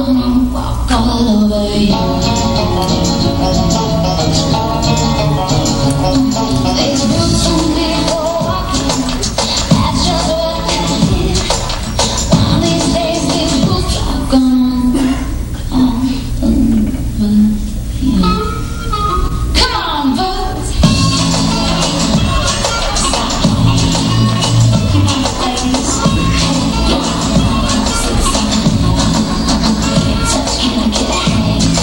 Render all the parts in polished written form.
gonna walk all over you. These boots don't need for walking, that's just what they did. One of these days these boots are gonna walk all over you. Come on, boots. Touch, can I get a hand?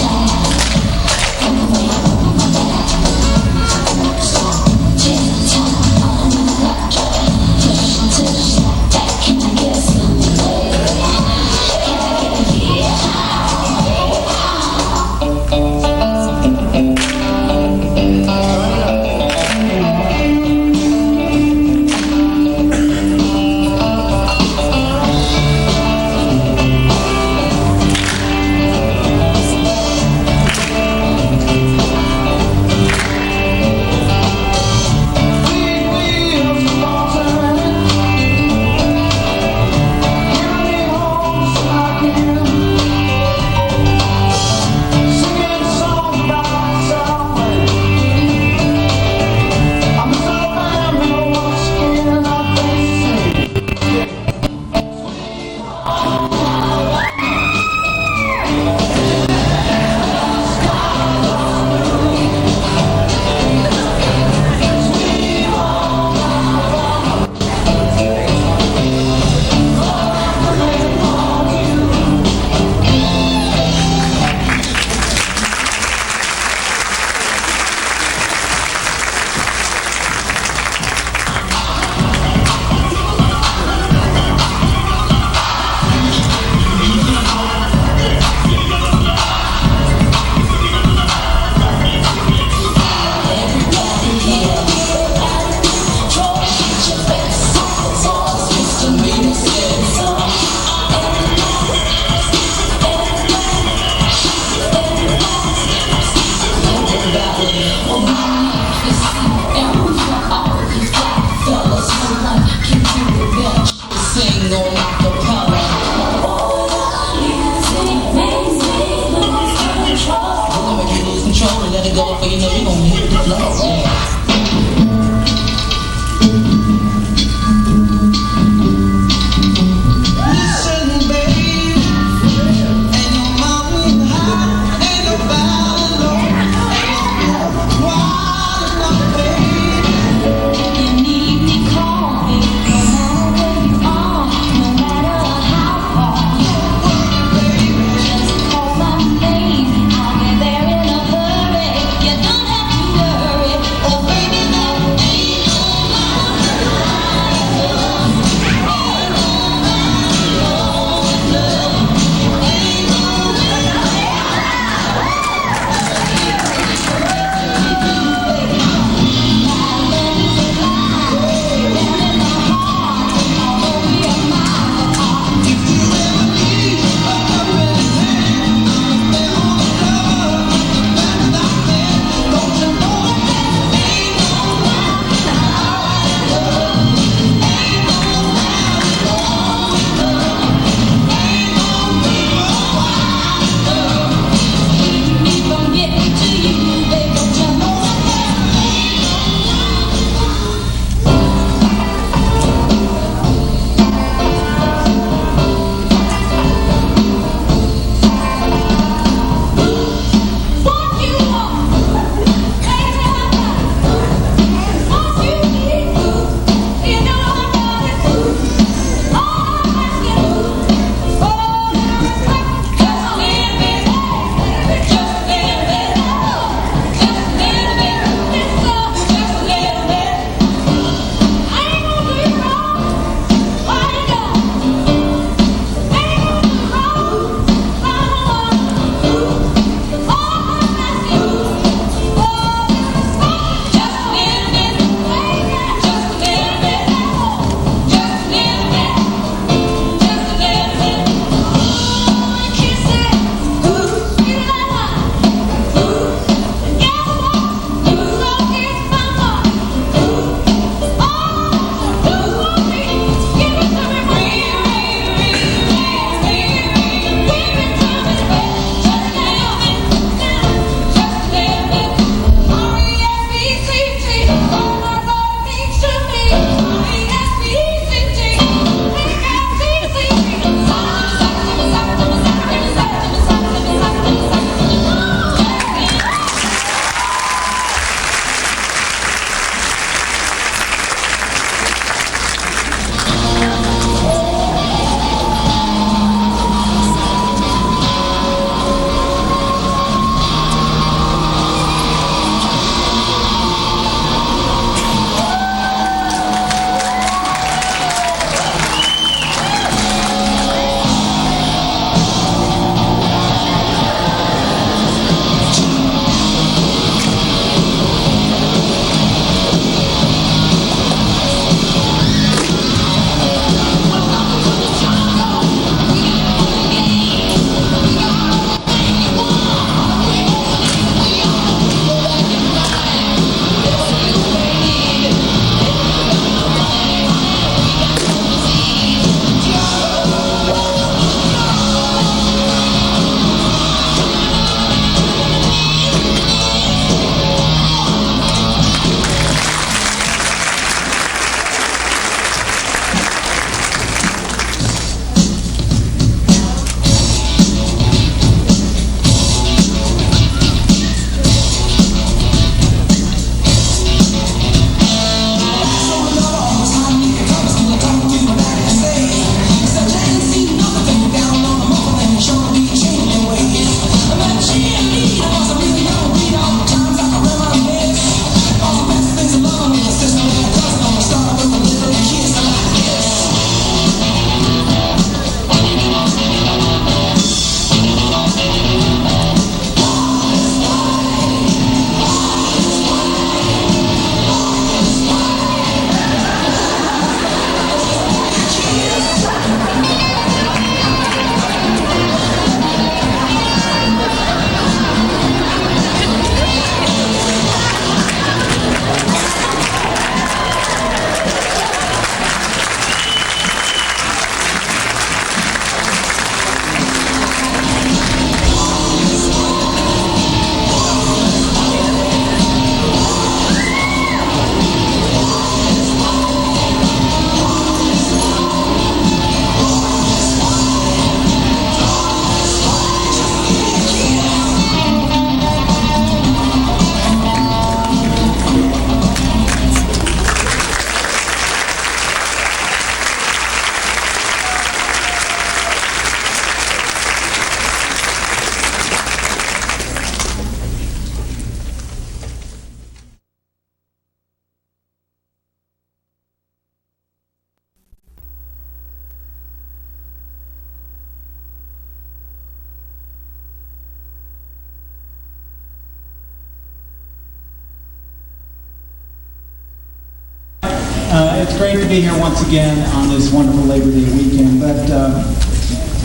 It's great to be here once again on this wonderful Labor Day weekend. But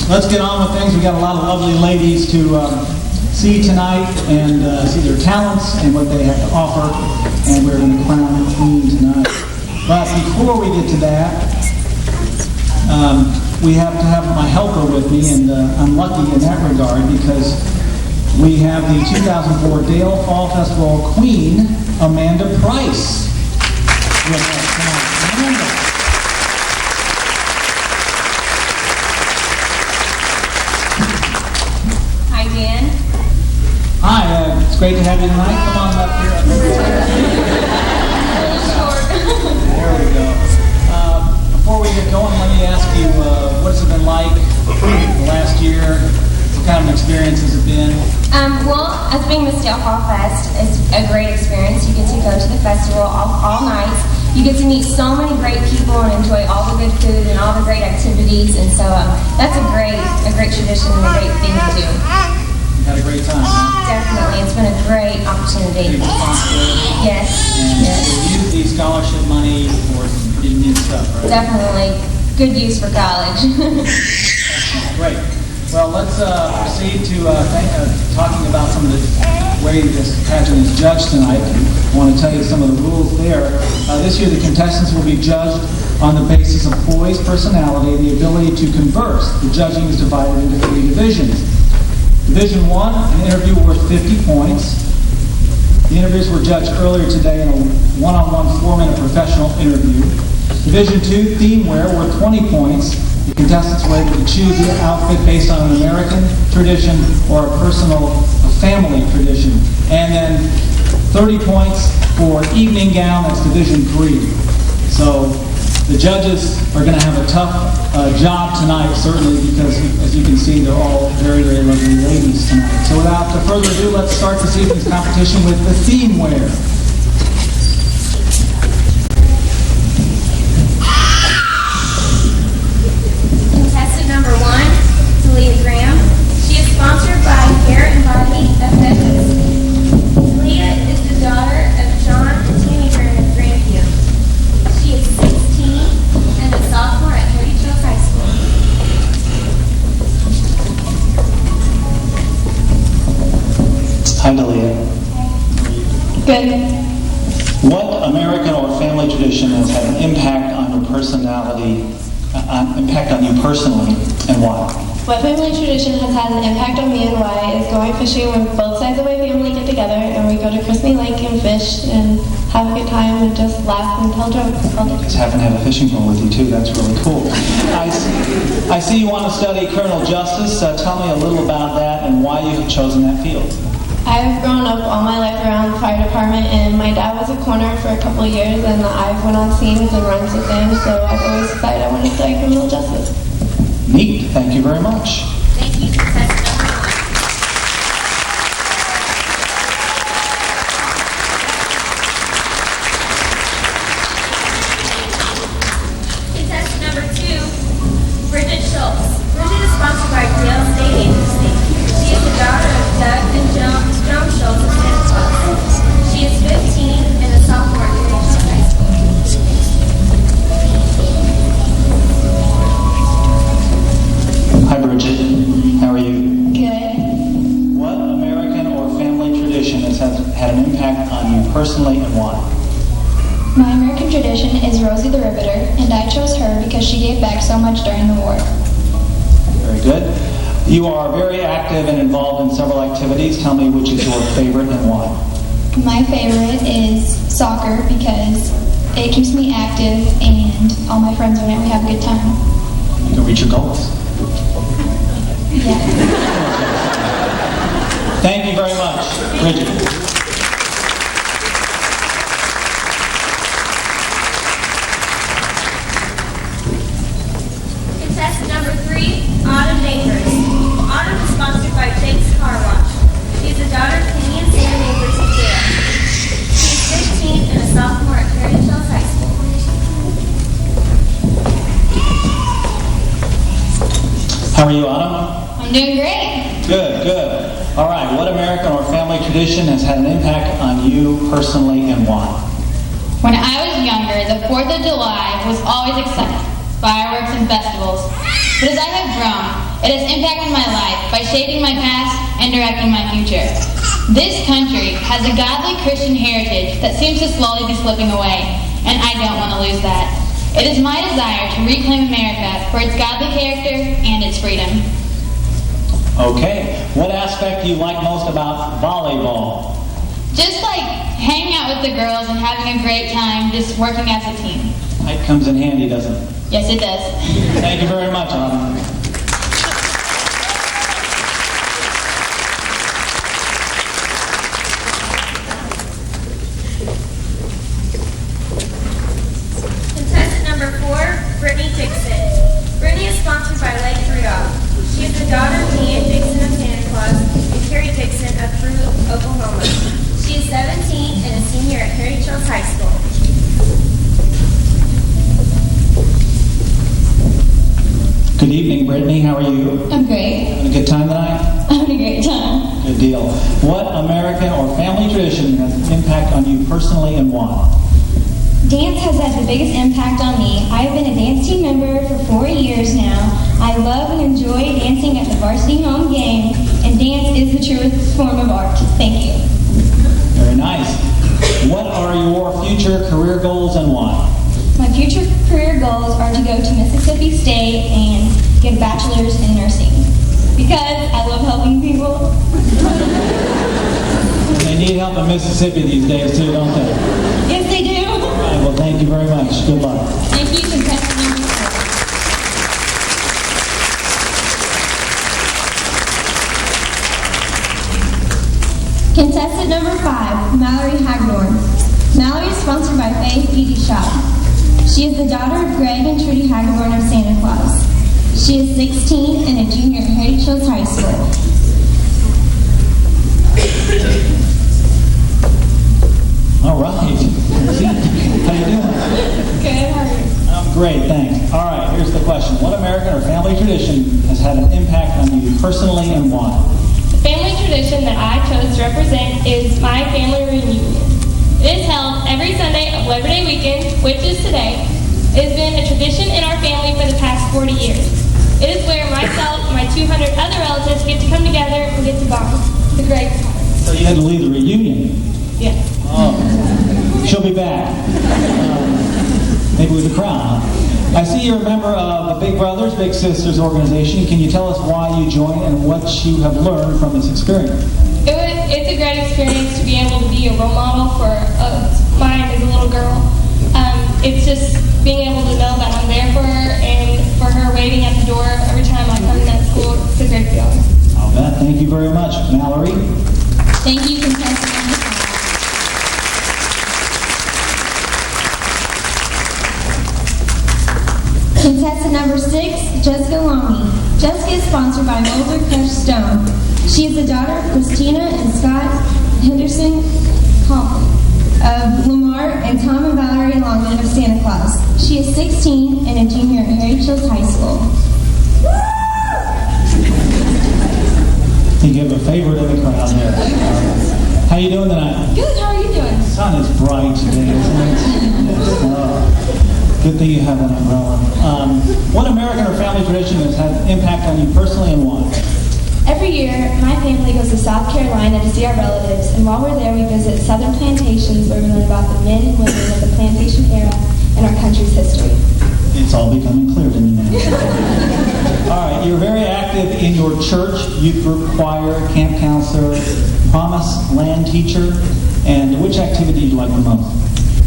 let's get on with things. We've got a lot of lovely ladies to see tonight and see their talents and what they have to offer. And we're going to crown a queen tonight. But before we get to that, we have to have my helper with me, and I'm lucky in that regard because we have the 2004 Dale Fall Festival Queen, Amanda Price, with us tonight. Amanda. Hi, Dan. Hi, it's great to have you tonight. Come on up here. There we go. Before we get going, let me ask you, what's it been like the last year? What kind of experience has it been? Well, as being Miss Dale Fall Fest, it's a great experience. You get to go to the festival all night. You get to meet so many great people and enjoy all the good food and all the great activities. And so that's a great tradition and a great thing to do. You had a great time, huh? Definitely. It's been a great opportunity. Big responsibility. Yes. And Yes. you use the scholarship money for some pretty neat stuff, right? Definitely. Good use for college. Great. Well, let's proceed to talking about some of the way this pageant is judged tonight. I want to tell you some of the rules there. This year, the contestants will be judged on the basis of poise, personality, and the ability to converse. The judging is divided into 3 divisions. Division 1, an interview worth 50 points. The interviews were judged earlier today in a one-on-one 4-minute professional interview. Division 2, theme wear, worth 20 points. The contestants were able to choose the outfit based on an American tradition or a family tradition. And then 30 points for evening gown, that's Division 3. So the judges are going to have a tough job tonight, certainly, because as you can see, they're all very, very lovely ladies tonight. So without further ado, let's start this evening's competition with the theme wear. Number 1, Talia Graham. She is sponsored by Hair and Body Aesthetics. Talia is the daughter of John and Tammy Graham of Grandview. She is 16 and a sophomore at Hardy Hills High School. Hi, Talia. Good. What American or family tradition has had an impact on your personality? Impact on you personally, and why? What family tradition has had an impact on me and why is going fishing when both sides of my family get together and we go to Christmas Lake and fish and have a good time and just laugh and tell jokes all day. Just happen to have a fishing pole with you too. That's really cool. I see you want to study criminal justice. Tell me a little about that and why you have chosen that field. I've grown up all my life around the fire department, and my dad was a coroner for a couple of years, and I've went on scenes and runs with him, so I've always decided I want to study criminal justice. Neat. Thank you very much. Thank you, contestant number 1. Contestant number 2, Bridget Schultz. Bridget is sponsored by Dale State Agency. She is the daughter of Doug and Joan Schultz of Santa Claus. She is 15 and a sophomore at Hardy Hills High School. Hi, Bridget. How are you? Good. What American or family tradition has had an impact on you personally and why? My American tradition is Rosie the Riveter, and I chose her because she gave back so much during the war. Very good. You are very active and involved in several activities. Tell me which is your favorite and why. My favorite is soccer because it keeps me active and all my friends are in it. We have a good time. You can reach your goals. Yeah. Thank you very much, Bridget. Contestant number 3, Autumn Neighbors. Autumn is sponsored by Jake's Car Wash. She's the daughter of Kenny and Sarah Neighbors of Dale. She's 15 and a sophomore at Hardy Hills High School. How are you, Autumn? I'm doing great. Good, good. All right, what American or family tradition has had an impact on you personally and why? When I was younger, the 4th of July was always exciting, fireworks and festivals. But as I have grown, it has impacted my life by shaping my past and directing my future. This country has a godly Christian heritage that seems to slowly be slipping away, and I don't want to lose that. It is my desire to reclaim America for its godly character and its freedom. Okay. What aspect do you like most about volleyball? Just like hanging out with the girls and having a great time, just working as a team. It comes in handy, doesn't it? Yes, it does. Thank you very much, Autumn. Contestant number 4, Brittany Dixon. Brittany is sponsored by Lake Rudolph. She is the daughter of Leanne Dixon of Santa Claus and Carrie Dixon of Fruit, Oklahoma. She is 17 and a senior at Harry Childs High School. Good evening, Brittany. How are you? I'm great. Having a good time tonight? I'm having a great time. Good deal. What American or family tradition has an impact on you personally and why? Dance has had the biggest impact on me. I've been a dance team member for 4 years now. I love and enjoy dancing at the varsity home game, and dance is the truest form of art. Thank you. Very nice. What are your future career goals and why? My future career goals are to go to Mississippi State and get a bachelor's in nursing. Because I love helping people. They need help in Mississippi these days too, don't they? Yes, they do. All right, well, thank you very much. Good luck. Thank you, contestant number 4. Contestant number 5, Mallory Hagdorn. Mallory is sponsored by Faith Beauty Shop. She is the daughter of Greg and Trudy Hagdorn of Santa Claus. She is 16 and a junior at Harry Childs High School. All right. How you doing? Good, how are you? I'm great, thanks. All right, here's the question. What American or family tradition has had an impact on you personally and why? The family tradition that I chose to represent is my family reunion. It is held every Sunday of Labor Day weekend, which is today. It has been a tradition in our family for the past 40 years. It is where myself and my 200 other relatives get to come together and get to bond. It's a great time. So you had to leave the reunion. Yes. Oh, she'll be back. Maybe with a crown. I see you're a member of the Big Brothers, Big Sisters organization. Can you tell us why you joined and what you have learned from this experience? It's a great experience to be able to be a role model for mine as a little girl. It's just being able to know that I'm there for her and for her waiting at the door every time I come to that school. It's a great feeling. I'll bet. Thank you very much. Mallory? Thank you, contestant number 5. Contestant number 6, Jessica Longy. Jessica is sponsored by Mulder Crush Stone. She is the daughter of Christina and Scott Henderson of Lamar and Tom and Valerie Longman of Santa Claus. She is 16 and a junior at Harry Childs High School. I think you have a favorite in the crowd there. How you doing tonight? Good, how are you doing? The sun is bright today, isn't it? Yes. Good thing you have an umbrella. What American or family tradition has had an impact on you personally and why? Every year, my family goes to South Carolina to see our relatives, and while we're there, we visit southern plantations where we learn about the men and women of the plantation era and our country's history. It's all becoming clear to me now. All right, you're very active in your church, youth group, choir, camp counselor, promised land teacher, and which activity do you like the most?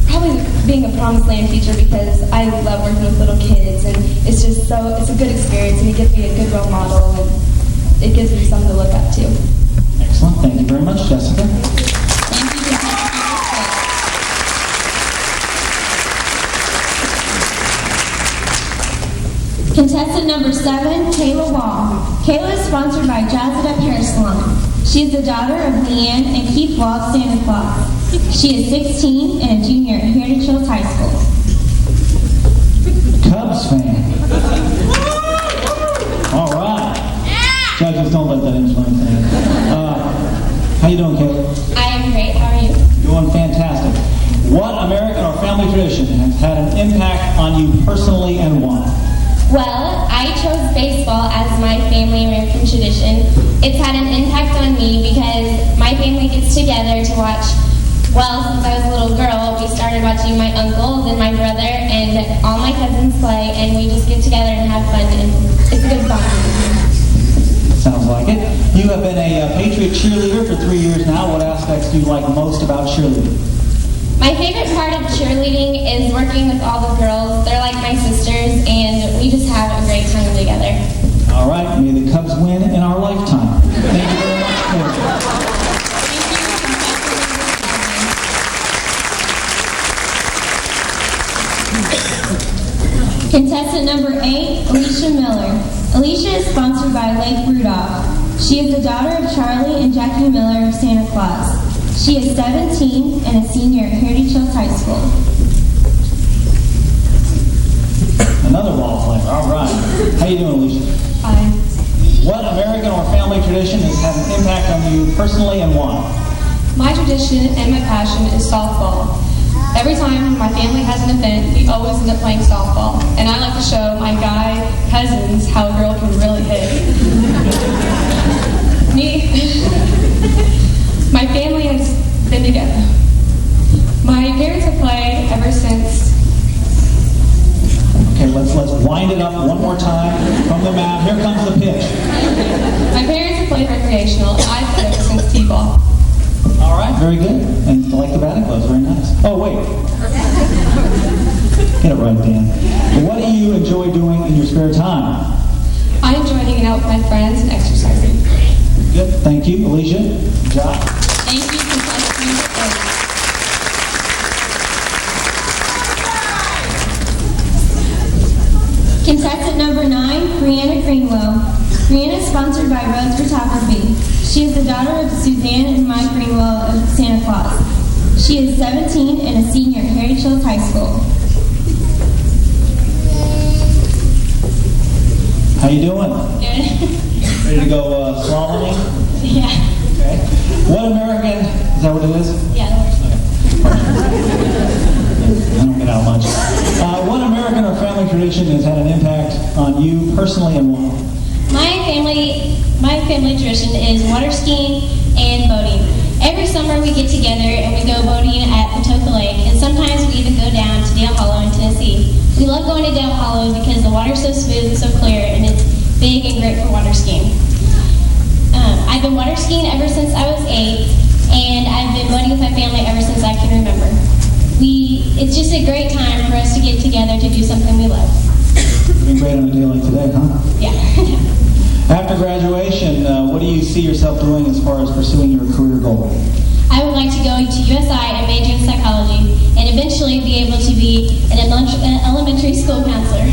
Probably being a promised land teacher because I love working with little kids, and it's a good experience, and it gives me a good role model, and it gives me something to look up to. Excellent. Thank you very much, Jessica. Thank you, contestant number 7, Kayla Wall. Kayla is sponsored by Jazz It Up Hair Salon. She is the daughter of Leanne and Keith Wall of Santa Claus. She is 16 and a junior at Harry Childs High School. Cubs fan. All right. Judges, don't let that influence me. How you doing, Kayla? I am great. How are you? Doing fantastic. What American or family tradition has had Well, I chose baseball as my family American tradition. It's had an impact on me because my family gets together to watch. Well, since I was a little girl, we started watching my uncle, then my brother, and all my cousins play, and we just get together and have fun, and it's a good fun. Sounds like it. You have been a Patriot cheerleader for 3 years now. What aspects do you like most about cheerleading? My favorite part of cheerleading is working with all the girls. They're like my sisters, and we just have a great time together. All right, may the Cubs win in our lifetime. Thank you very much, Paige. Contestant number 8, Alicia Miller. Alicia is sponsored by Lake Rudolph. She is the daughter of Charlie and Jackie Miller of Santa Claus. She is 17 and a senior at Heritage Hills High School. Another ball player. All right. How you doing, Alicia? Fine. What American or family tradition has had an impact on you personally and why? My tradition and my passion is softball. Every time my family has an event, we always end up playing softball. And I like to show my guy cousins how a girl can really hit. My family has been together. My parents have played ever since. Okay, let's wind it up one more time from the mat. Here comes the pitch. My parents have played recreational, and I've played ever since t-ball. All right, very good. And you like the batting gloves, very nice. Oh, wait. Get it right, Dan. What do you enjoy doing in your spare time? I enjoy hanging out with my friends and exercising. Good, thank you. Alicia, good job. Thank you for listening. Contestant number 9, Brianna Greenwell. Brianna is sponsored by Rose Photography. She is the daughter of Suzanne and Mike Greenwell of Santa Claus. She is 17 and a senior at Heritage Hills High School. How you doing? Good. Ready to go slaloming? Yeah. Okay. What American, is that what it is? Yeah, that works. I don't get out much. What American or family tradition has had an impact on you personally and why? My family tradition is water skiing and boating. Every summer we get together and we go boating at Patoka Lake, and sometimes we even go down to Dale Hollow in Tennessee. We love going to Dale Hollow because the water's so smooth and so clear, and it's big and great for water skiing. I've been water skiing ever since I was 8, and I've been boating with my family ever since I can remember. It's just a great time for us to get together to do something we love. Been great on a day like today, huh? Yeah. After graduation, what do you see yourself doing as far as pursuing your career goal? I would like to go to USI and major in psychology and eventually be able to be an elementary school counselor.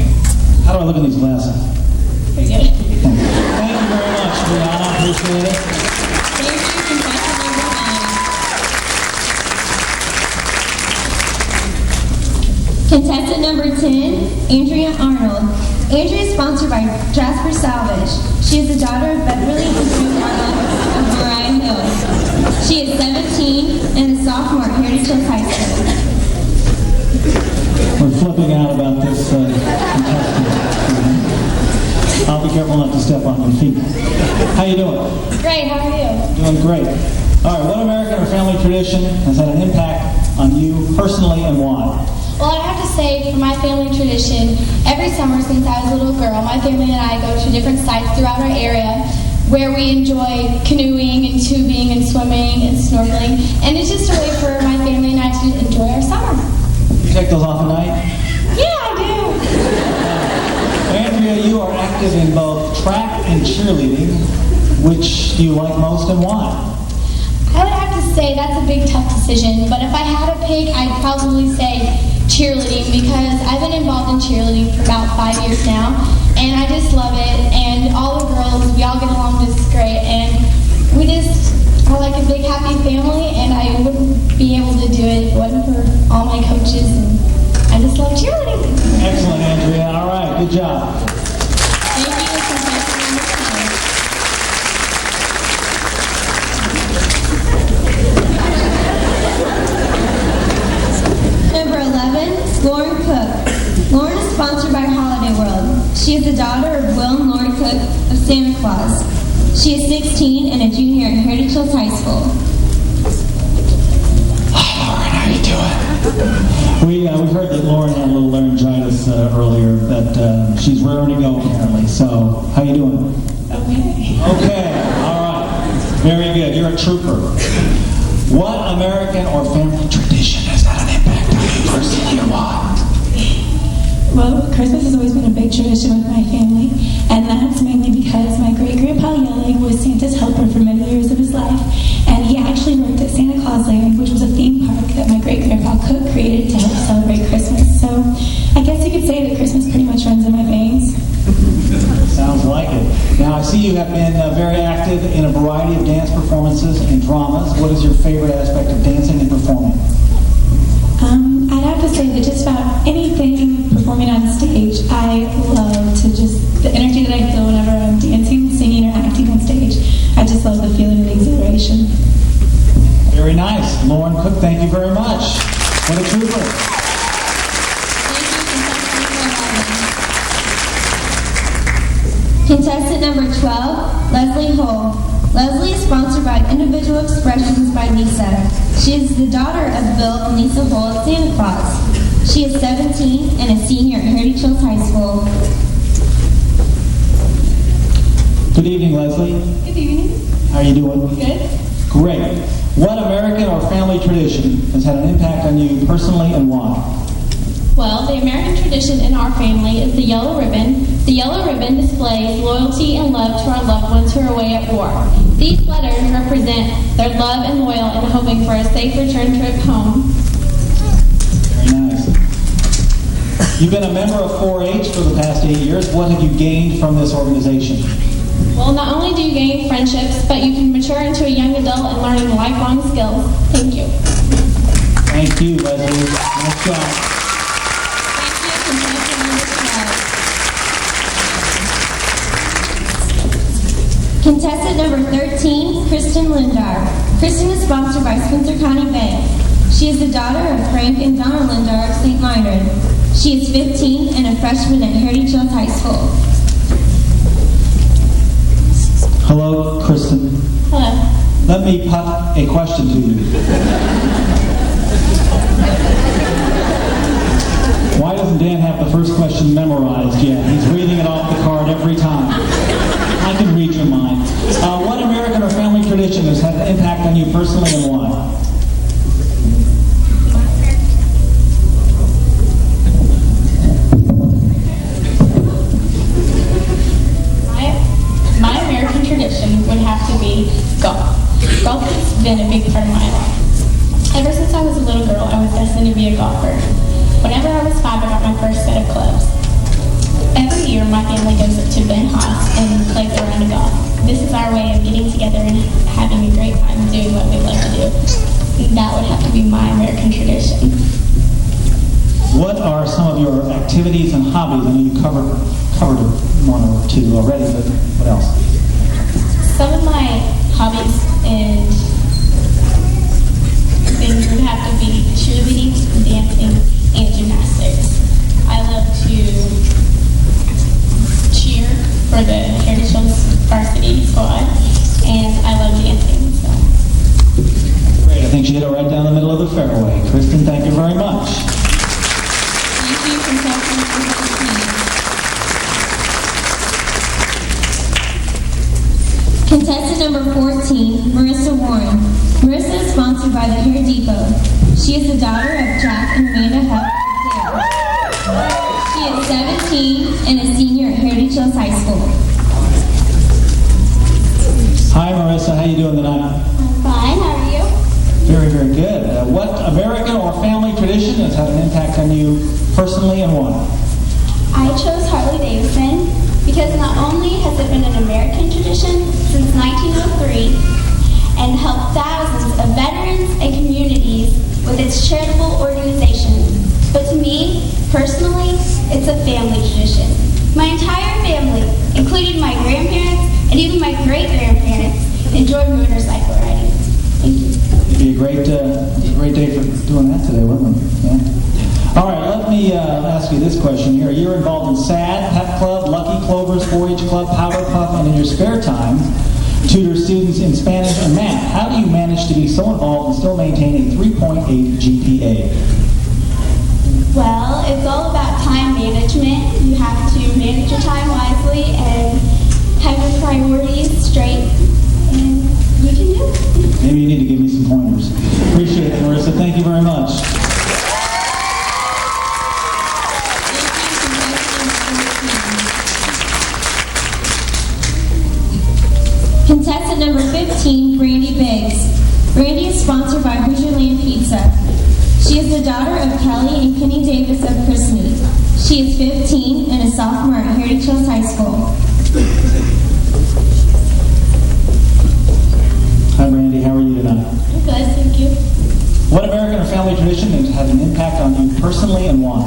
How do I look in these glasses? Pretty good. Thank you very much, Brianna. Appreciate it. Thank you, contestant number 9. Contestant number 10, Andrea Arnold. Andrea is sponsored by Jasper Salvage. She is the daughter of Beverly and Drew Arnold of Mariah Hills. She is 17 and a sophomore at Heritage Hills High School. We're flipping out about this contestant. I'll be careful not to step on your feet. How you doing? Great, how are you? Doing great. All right, what American or family tradition has had an impact on you personally and why? Well, I have to say, for my family tradition, every summer since I was a little girl, my family and I go to different sites throughout our area where we enjoy canoeing and tubing and swimming and snorkeling. And it's just a way for my family and I to enjoy our summer. You take those off at night? Yeah, I do. Andrea, you are active in both track and cheerleading. Which do you like most and why? I would have to say that's a big, tough decision. But if I had to pick, I'd probably say cheerleading because I've been involved in cheerleading for about 5 years now. And I just love it. And all the girls, we all get along just great. And we just are like a big, happy family. And I wouldn't be able to do it if it wasn't for all my coaches. And I just love cheerleading. Excellent, Andrea. All right, good job. Thank you, contestant number 11, Lauren Cook. Lauren is sponsored by Holiday World. She She is the daughter of Will and Lori Cook of Santa Claus. She is 16 and a junior at Heritage Hills High School. Hi, Lauren. How you doing? We heard that Lauren had a little laryngitis earlier, that she's raring to go apparently. So, how you doing? Okay. All right. Very good. You're a trooper. What American or family tradition has had an impact on you personally and why? Well, Christmas has always been a big tradition with my family, and that's mainly because my great-grandpa Yelling was Santa's helper for many years of his life, and he actually worked at Santa Claus Land, which was a theme park that my great-grandpa Cook created to help celebrate Christmas. So I guess you could say that Christmas pretty much runs in my veins. Sounds like it. Now, I see you have been very active in a variety of dance performances and dramas. What is your favorite aspect of dancing and performing? I'd have to say that just about anything performing on stage, I love to just, the energy that I feel whenever I'm dancing, singing, or acting on stage. I just love the feeling of the exhilaration. Very nice. Lauren Cook, thank you very much. What a trooper. Contestant number 12, Leslie Hull. Leslie is sponsored by Individual Expressions by Lisa. She is the daughter of Bill and Lisa Hull at Santa Claus. She is 17 and a senior at Heritage Hills High School. Good evening, Leslie. Good evening. How are you doing? Good. Great. What American or family tradition has had an impact on you personally and why? Well, the American tradition in our family is the yellow ribbon. The yellow ribbon displays loyalty and love to our loved ones who are away at war. These letters represent their love and loyal and hoping for a safe return trip home. Very nice. You've been a member of 4-H for the past 8 years. What have you gained from this organization? Well, not only do you gain friendships, but you can mature into a young adult and learning lifelong skills. Thank you. Thank you, Leslie. Nice job. Contestant number 13, Kristen Lindar. Kristen is sponsored by Spencer County Bank. She is the daughter of Frank and Donna Lindar of St. Meinrad. She is 15 and a freshman at Heritage Hills High School. Hello, Kristen. Hello. Let me put a question to you. Why doesn't Dan have the first question memorized yet? He's reading it off the card every time. I can read your mind. What American or family tradition has had an impact on you personally and why? My American tradition would have to be golf. Golf has been a big part of my life. Ever since I was a little girl, I was destined to be a golfer. Whenever I was 5, I got my first set of clubs. Every year, my family goes up to Ben Haas and plays a round of golf. This is our way of getting together and having a great time doing what we love to do. That would have to be my American tradition. What are some of your activities and hobbies? I know you covered one or two already, but what else? Some of my hobbies and things would have to be cheerleading, dancing, and gymnastics. I love to cheer for the Heritage Hills varsity squad, and I love dancing. So. Great. I think she hit it right down the middle of the fairway. Kristen, thank you very much. Thank you, contestant number 14. Contestant number 14, Marissa Warren. Marissa is sponsored by the Hair Depot. She is the daughter of Jack and Amanda Huff. She is 17 and a senior at Heritage Hills High School. Hi, Marissa. How you doing tonight? I'm fine. How are you? Very, very good. What American or family tradition has had an impact on you personally and why? I chose Harley Davidson because not only has it been an American tradition since 1903 and helped thousands of veterans and communities with its charitable organizations, but to me, personally, it's a family tradition. My entire family, including my grandparents and even my great-grandparents, enjoy motorcycle riding. Thank you. It'd be a great day for doing that today, wouldn't it? Yeah. All right, let me ask you this question here. You're involved in SAD, Pep Club, Lucky Club, Powder Puff, and in your spare time, tutor students in Spanish and math. How do you manage to be so involved and still maintain a 3.8 GPA? Well, it's all about time management. You have to manage your time wisely and have your priorities straight, and you can do it. Maybe you need to give me some pointers. Appreciate it, Marissa. Thank you very much. Contestant number 15, Brandy Biggs. Brandy is sponsored by Hoosier Land Pizza. She is the daughter of Kelly and Kenny Davis of Christmas. She is 15 and a sophomore at Heritage Hills High School. Hi, Brandy. How are you tonight? I'm good, thank you. What American or family tradition has had an impact on you personally and why?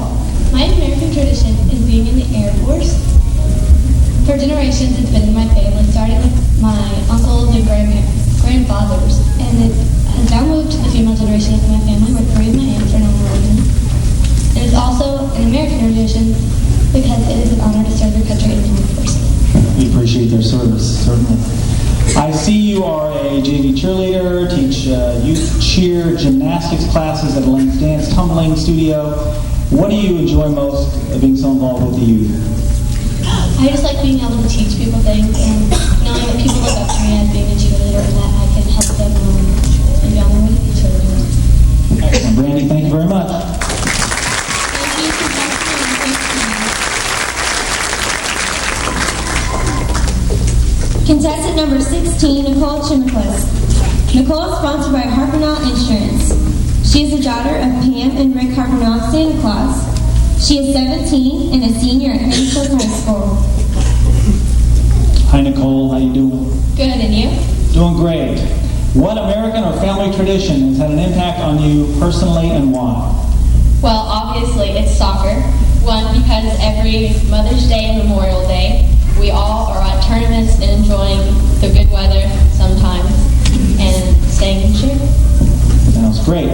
My American tradition is being in the Air Force. For generations, it's been in my family, starting with my uncles and grandfathers, and it has now moved to the female generation of my family, where 3 of my aunts are now working. It is also an American tradition because it is an honor to serve your country in the armed forces. We appreciate their service, certainly. I see you are a JV cheerleader, teach youth cheer, gymnastics classes at Elaine's Dance Tumbling Studio. What do you enjoy most of being so involved with the youth? I just like being able to teach people things and knowing that people look up to me as being a cheerleader and that I can help them and be on their way to be cheerleaders. Excellent. Brandy, thank you very much. Contestant number 16, Nicole Chimiclis. Nicole is sponsored by Harpenal Insurance. She is the daughter of Pam and Rick Harpenal of Santa Claus. She is 17 and a senior at Heritage Hills High School. Hi, Nicole. How you doing? Good, and you? Doing great. What American or family tradition has had an impact on you personally and why? Well, obviously, it's soccer. One, because every Mother's Day and Memorial Day, we all are at tournaments and enjoying the good weather sometimes and staying in shape. Sounds great.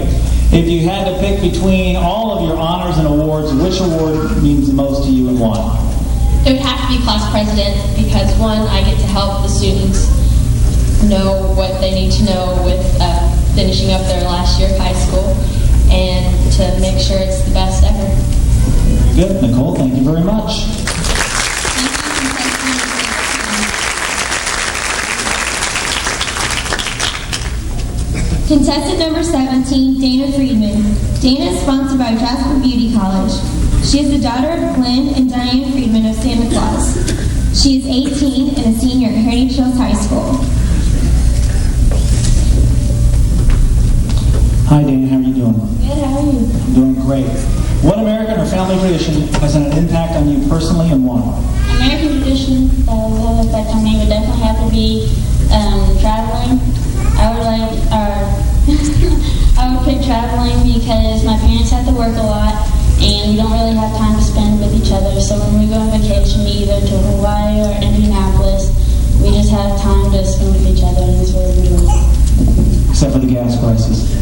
If you had to pick between all of your honors and awards, which award means the most to you and why? It would have to be class president because, one, I get to help the students know what they need to know with finishing up their last year of high school and to make sure it's the best ever. Good. Nicole, thank you very much. Contestant number 17, Dana Friedman. Dana is sponsored by Jasper Beauty College. She is the daughter of Glenn and Diane Friedman of Santa Claus. She is 18 and a senior at Heritage Hills High School. Hi, Dana. How are you doing? Good, how are you? Doing great. What American or family tradition has had an impact on you personally and why? American tradition that has had an effect on me would definitely have to be traveling. I would pick traveling because my parents have to work a lot and we don't really have time to spend with each other. So when we go on vacation, either to Hawaii or Indianapolis, we just have time to spend with each other and it's really enjoyable. Except for the gas prices.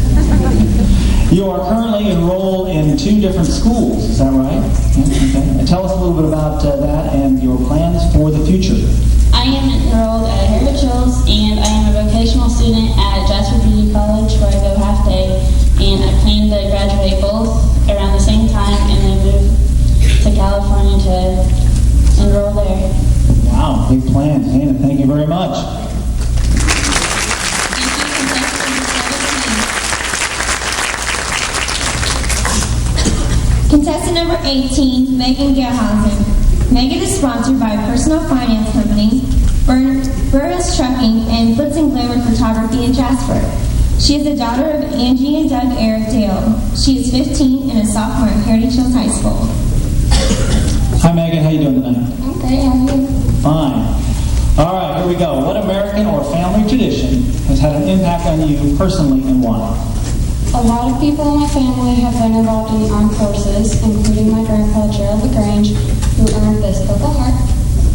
You are currently enrolled in 2 different schools, is that right? Okay. And tell us a little bit about that and your plans for the future. I am enrolled at Heritage Hills and I am a vocational student at Jasper Beauty College where I go half day, and I plan to graduate both around the same time and then move to California to enroll there. Wow, big plans. Dana, thank you very much. Contestant number 18, Megan Gelhausen. Megan is sponsored by a personal finance company, Burris Trucking, and Blitz and Glamour Photography in Jasper. She is the daughter of Angie and Doug Eric Dale. She is 15 and a sophomore at Heritage Hills High School. Hi, Megan. How you doing tonight? I'm great, how are you? Fine. All right, here we go. What American or family tradition has had an impact on you personally and why? A lot of people in my family have been involved in the armed forces, including my grandpa, Gerald LaGrange, who earned this Purple Heart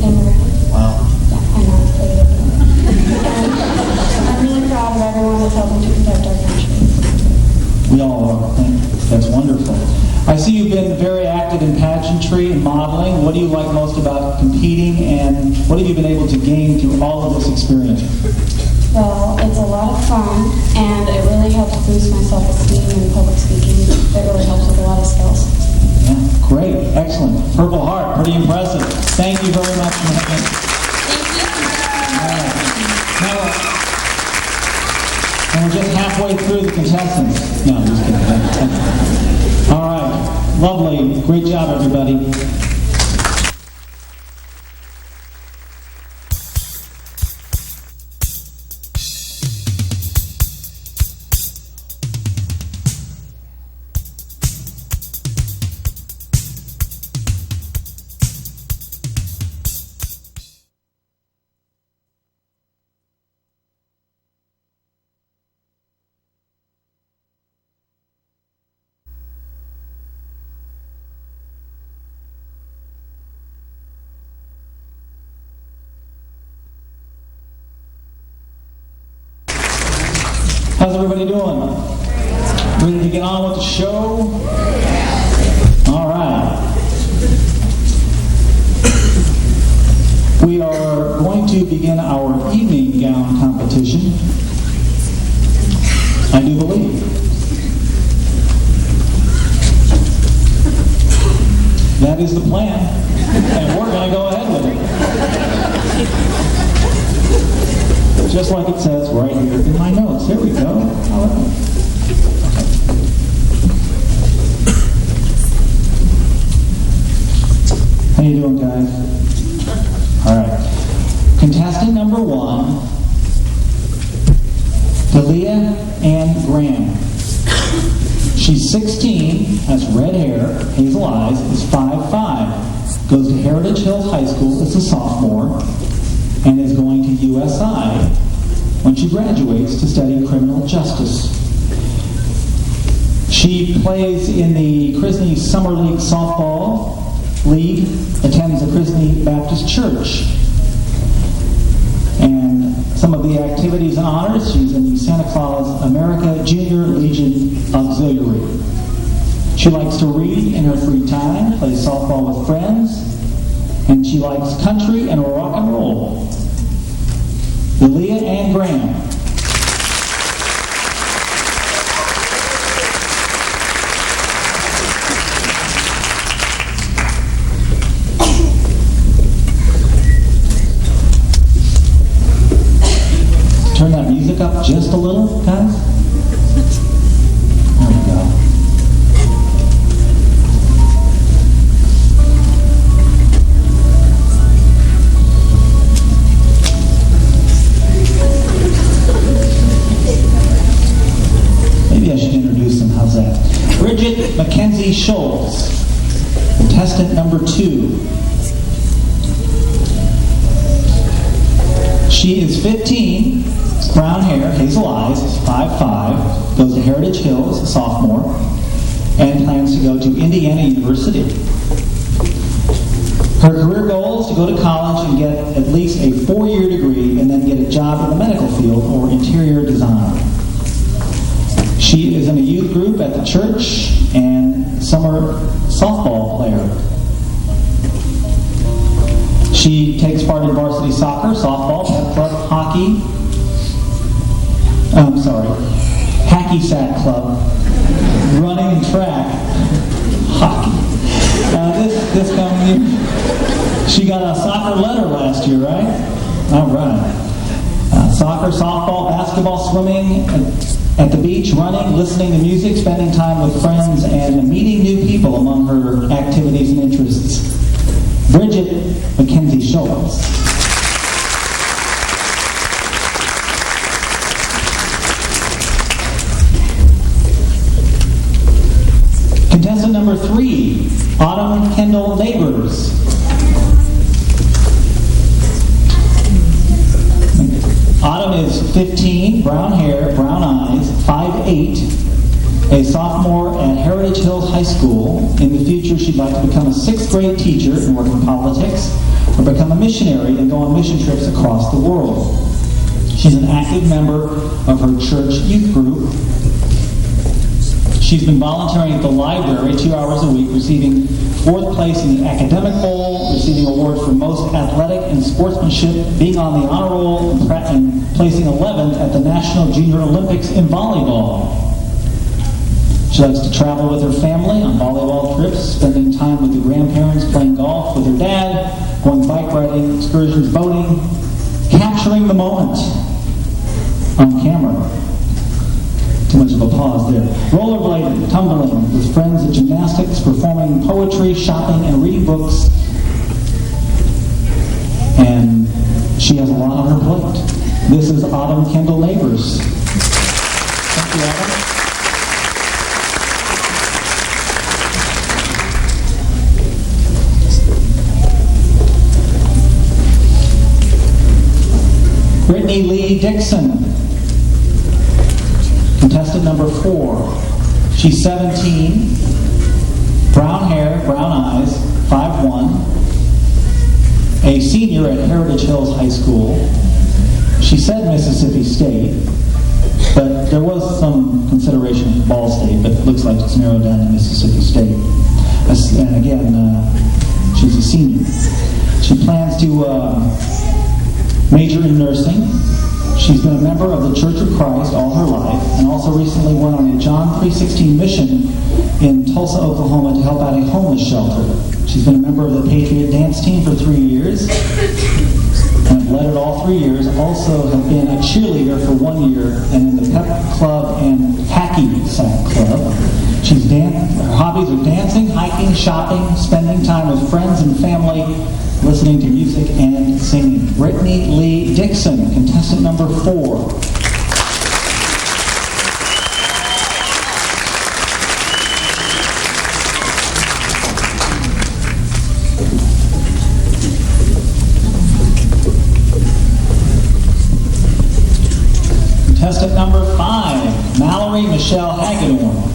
in the Wow. Yeah, I know, it's pretty good. And I'm really proud of everyone that's helping to protect our country. We all are. That's wonderful. I see you've been very active in pageantry and modeling. What do you like most about competing, and what have you been able to gain through all of this experience? Well, it's a lot of fun, and it really helps boost my self-esteem and public speaking. It really helps with a lot of skills. Yeah, great, excellent. Purple Heart, pretty impressive. Thank you very much, Megan. Now, and we're just halfway through the contestants. No, I'm just kidding. All right, lovely. Great job, everybody. How's everybody doing? Ready to get on with the show? All right. We are going to begin our evening gown competition, I do believe. That is the plan, and we're going to go ahead with it. Just like it says right here in my notes. Here we go. All right. How you doing, guys? All right. Contestant number 1, Delia Ann Graham. She's 16, has red hair, hazel eyes, is 5'5", goes to Heritage Hills High School as a sophomore, and is going to USI when she graduates to study criminal justice. She plays in the Crisney Summer League Softball League, attends the Crisney Baptist Church. And some of the activities and honors, she's in the Santa Claus America Junior Legion Auxiliary. She likes to read in her free time, plays softball with friends, and she likes country and rock and roll. Delia Ann Graham. Turn that music up just a little, guys. There we go. Maybe I should introduce them. How's that? Bridget Mackenzie Schultz, contestant number 2. She is 15, brown hair, hazel eyes, 5'5", goes to Heritage Hills, a sophomore, and plans to go to Indiana University. Her career goal is to go to college and get at least a 4-year degree and then get a job in the medical field or interior design. She is in a youth group at the church and summer softball player. She takes part in varsity soccer, softball, pep club, hockey. Hacky sack club, running and track, hockey. This coming year, she got a soccer letter last year, right? All right. Soccer, softball, basketball, swimming, at the beach, running, listening to music, spending time with friends, and meeting new people among her activities and interests. Bridget Mackenzie Schultz. Contestant number 3, Autumn Kendall Neighbors. Autumn is 15, brown hair, brown eyes, 5'8", a sophomore at Heritage Hills High School. In the future, she'd like to become a 6th grade teacher and work in politics, or become a missionary and go on mission trips across the world. She's an active member of her church youth group. She's been volunteering at the library 2 hours a week, receiving 4th place in the academic bowl, receiving awards for most athletic and sportsmanship, being on the honor roll, and placing 11th at the National Junior Olympics in volleyball. She likes to travel with her family on volleyball trips, spending time with the grandparents, playing golf with her dad, going bike riding, excursions, boating, capturing the moment on camera. Too much of a pause there. Rollerblading, tumbling with friends at gymnastics, performing poetry, shopping, and reading books. And she has a lot on her plate. This is Autumn Kendall Neighbors. Thank you, Autumn. Brittany Lee Dixon, contestant number 4. She's 17, brown hair, brown eyes, 5'1", a senior at Heritage Hills High School. She said Mississippi State, but there was some consideration of Ball State, but it looks like it's narrowed down to Mississippi State. And again, she's a senior. She plans to major in nursing. She's been a member of the Church of Christ all her life, and also recently went on a John 3:16 mission in Tulsa, Oklahoma to help out a homeless shelter. She's been a member of the Patriot dance team for 3 years, and led it all 3 years. Also have been a cheerleader for 1 year, and in the pep club and hacky sack club. Her hobbies are dancing, hiking, shopping, spending time with friends and family, listening to music and singing. Brittany Lee Dixon, contestant number 4. Contestant number 5, Mallory Michelle Hagedorn.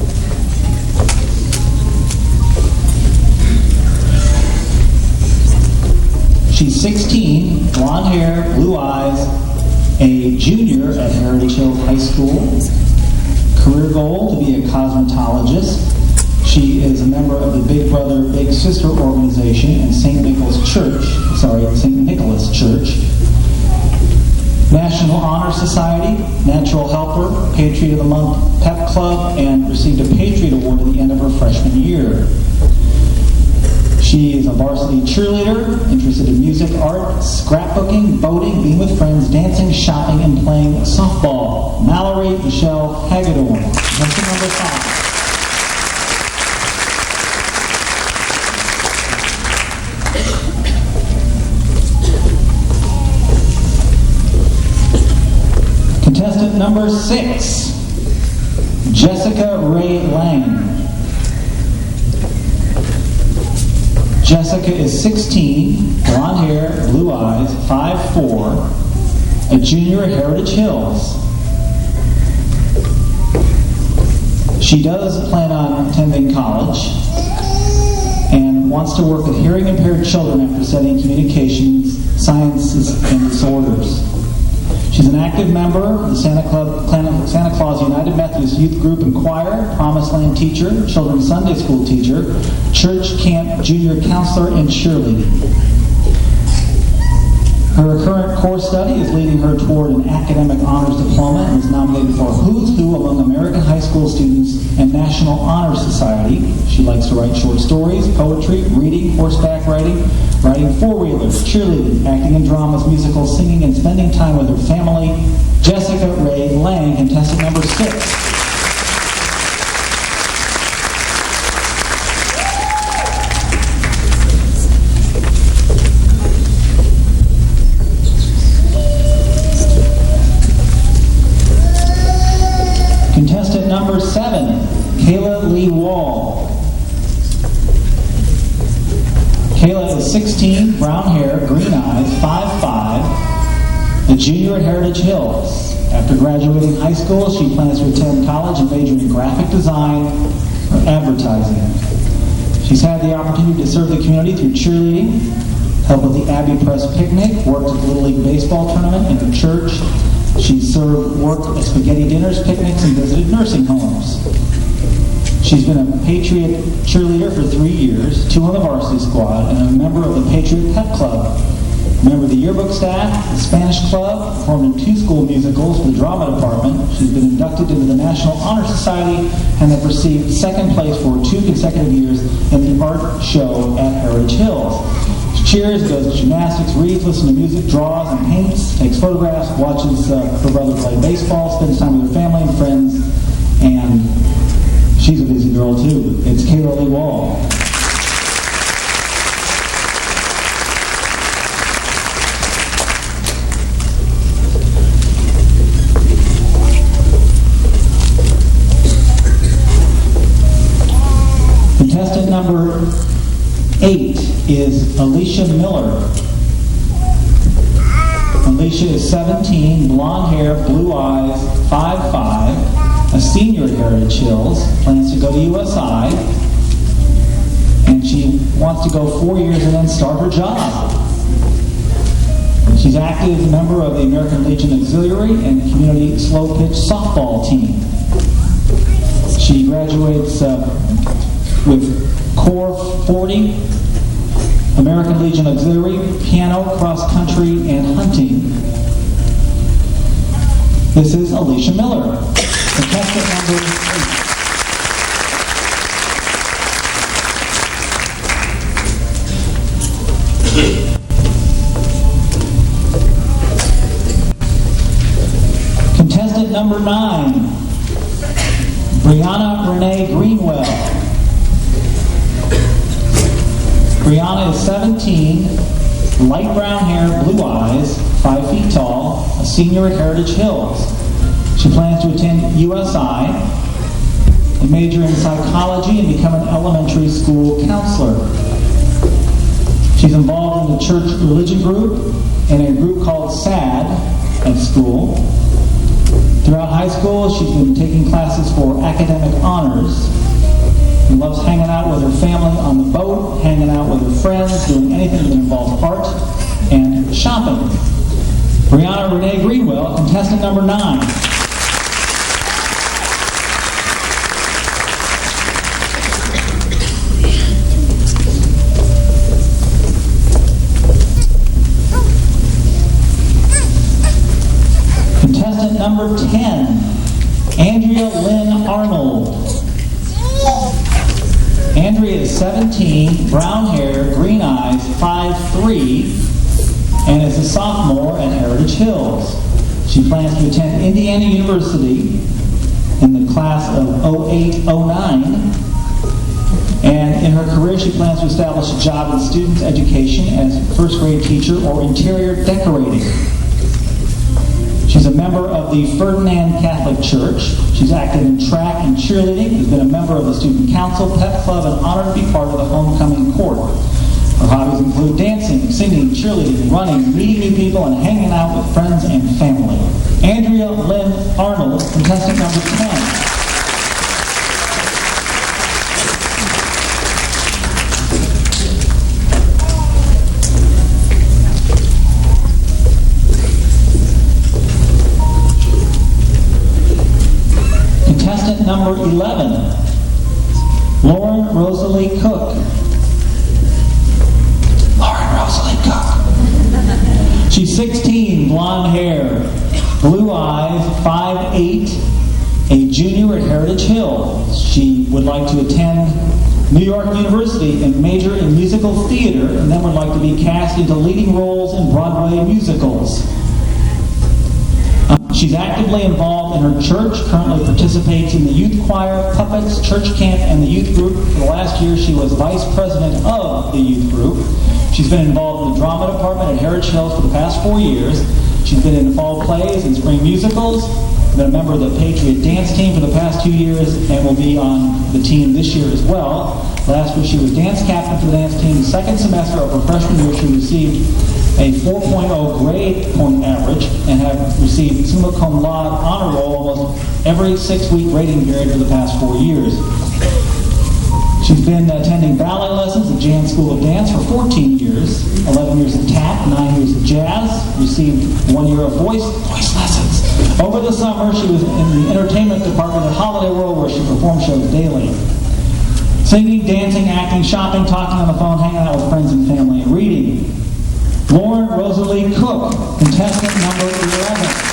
She's 16, blonde hair, blue eyes, a junior at Heritage Hills High School. Career goal to be a cosmetologist. She is a member of the Big Brother, Big Sister organization in St. Nicholas Church. National Honor Society, Natural Helper, Patriot of the Month Pep Club, and received a Patriot Award at the end of her freshman year. She is a varsity cheerleader, interested in music, art, scrapbooking, boating, being with friends, dancing, shopping, and playing softball. Mallory Michelle Hagedorn. Contestant number 5. Contestant number 6, Jessica Ray Lang. Jessica is 16, blonde hair, blue eyes, 5'4", a junior at Heritage Hills. She does plan on attending college and wants to work with hearing impaired children after studying communications, sciences, and disorders. She's an active member of the Santa Claus United Methodist Youth Group and Choir, Promised Land teacher, children's Sunday school teacher, church camp junior counselor, and cheerleading. Her current core study is leading her toward an academic honors diploma and is nominated for Who's Who among American high school students and National Honor Society. She likes to write short stories, poetry, reading, horseback riding, riding four-wheelers, cheerleading, acting in dramas, musicals, singing, and spending time with her family. Jessica Ray Lang, contestant number 6. Contestant number 7, Kayla Lee Wall. Kayla is 16, brown hair, green eyes, 5'5", a junior at Heritage Hills. After graduating high school, she plans to attend college and major in graphic design or advertising. She's had the opportunity to serve the community through cheerleading, helped with the Abbey Press picnic, worked at the Little League baseball tournament in her church. She worked at spaghetti dinners, picnics, and visited nursing homes. She's been a Patriot cheerleader for 3 years, 2 on the varsity squad, and a member of the Patriot Pep Club. Member of the yearbook staff, the Spanish Club, performed in 2 school musicals for the drama department. She's been inducted into the National Honor Society and have received 2nd place for 2 consecutive years in the art show at Heritage Hills. She cheers, goes to gymnastics, reads, listens to music, draws and paints, takes photographs, watches her brother play baseball, spends time with her family and friends, and she's a busy girl too. It's Kayla Lee Wall. Contestant number 8 is Alicia Miller. Alicia is 17, blonde hair, blue eyes, 5'5", a senior at Heritage Hills, plans to go to USI, and she wants to go 4 years and then start her job. She's an active member of the American Legion Auxiliary and Community Slow Pitch Softball team. She graduates with Core 40, American Legion Auxiliary, piano, cross country, and hunting. This is Alicia Miller. Contestant number 8. Contestant number 9, Brianna Renee Greenwell. Brianna is 17, light brown hair, blue eyes, 5 feet tall, a senior at Heritage Hills. She plans to attend USI and major in psychology and become an elementary school counselor. She's involved in the church religion group and a group called SAD at school. Throughout high school, she's been taking classes for academic honors and loves hanging out with her family on the boat, hanging out with her friends, doing anything that involves art and shopping. Brianna Renee Greenwell, contestant number 9. Contestant number 10, Andrea Lynn Arnold. Andrea is 17, brown hair, green eyes, 5'3", and is a sophomore at Heritage Hills. She plans to attend Indiana University in the class of 08-09, and in her career she plans to establish a job in student education as a first grade teacher or interior decorating. She's a member of the Ferdinand Catholic Church. She's active in track and cheerleading, has been a member of the Student Council, Pep Club, and honored to be part of the Homecoming Court. Her hobbies include dancing, singing, cheerleading, running, meeting new people, and hanging out with friends and family. Andrea Lynn Arnold, contestant number 10. Contestant number 11, Lauren Rosalie Cook. Lauren Rosalie Cook. She's 16, blonde hair, blue eyes, 5'8", a junior at Heritage Hills. She would like to attend New York University and major in musical theater, and then would like to be cast into leading roles in Broadway musicals. She's actively involved in her church, currently participates in the youth choir, puppets, church camp, and the youth group. For the last year, she was vice president of the youth group. She's been involved in the drama department at Heritage Hills for the past 4 years. She's been in fall plays and spring musicals, been a member of the Pageant dance team for the past 2 years, and will be on the team this year as well. Last year, she was dance captain for the dance team. The second semester of her freshman year, she received a 4.0 grade point average and have received summa cum laude honor roll almost every 6-week grading period for the past 4 years. She's been attending ballet lessons at Jan School of Dance for 14 years, 11 years of tap, 9 years of jazz, received 1 year of voice lessons, Over the summer, she was in the entertainment department at Holiday World, where she performed shows daily. Singing, dancing, acting, shopping, talking on the phone, hanging out with friends and family, and reading. Lauren Rosalie Cook, contestant number 11.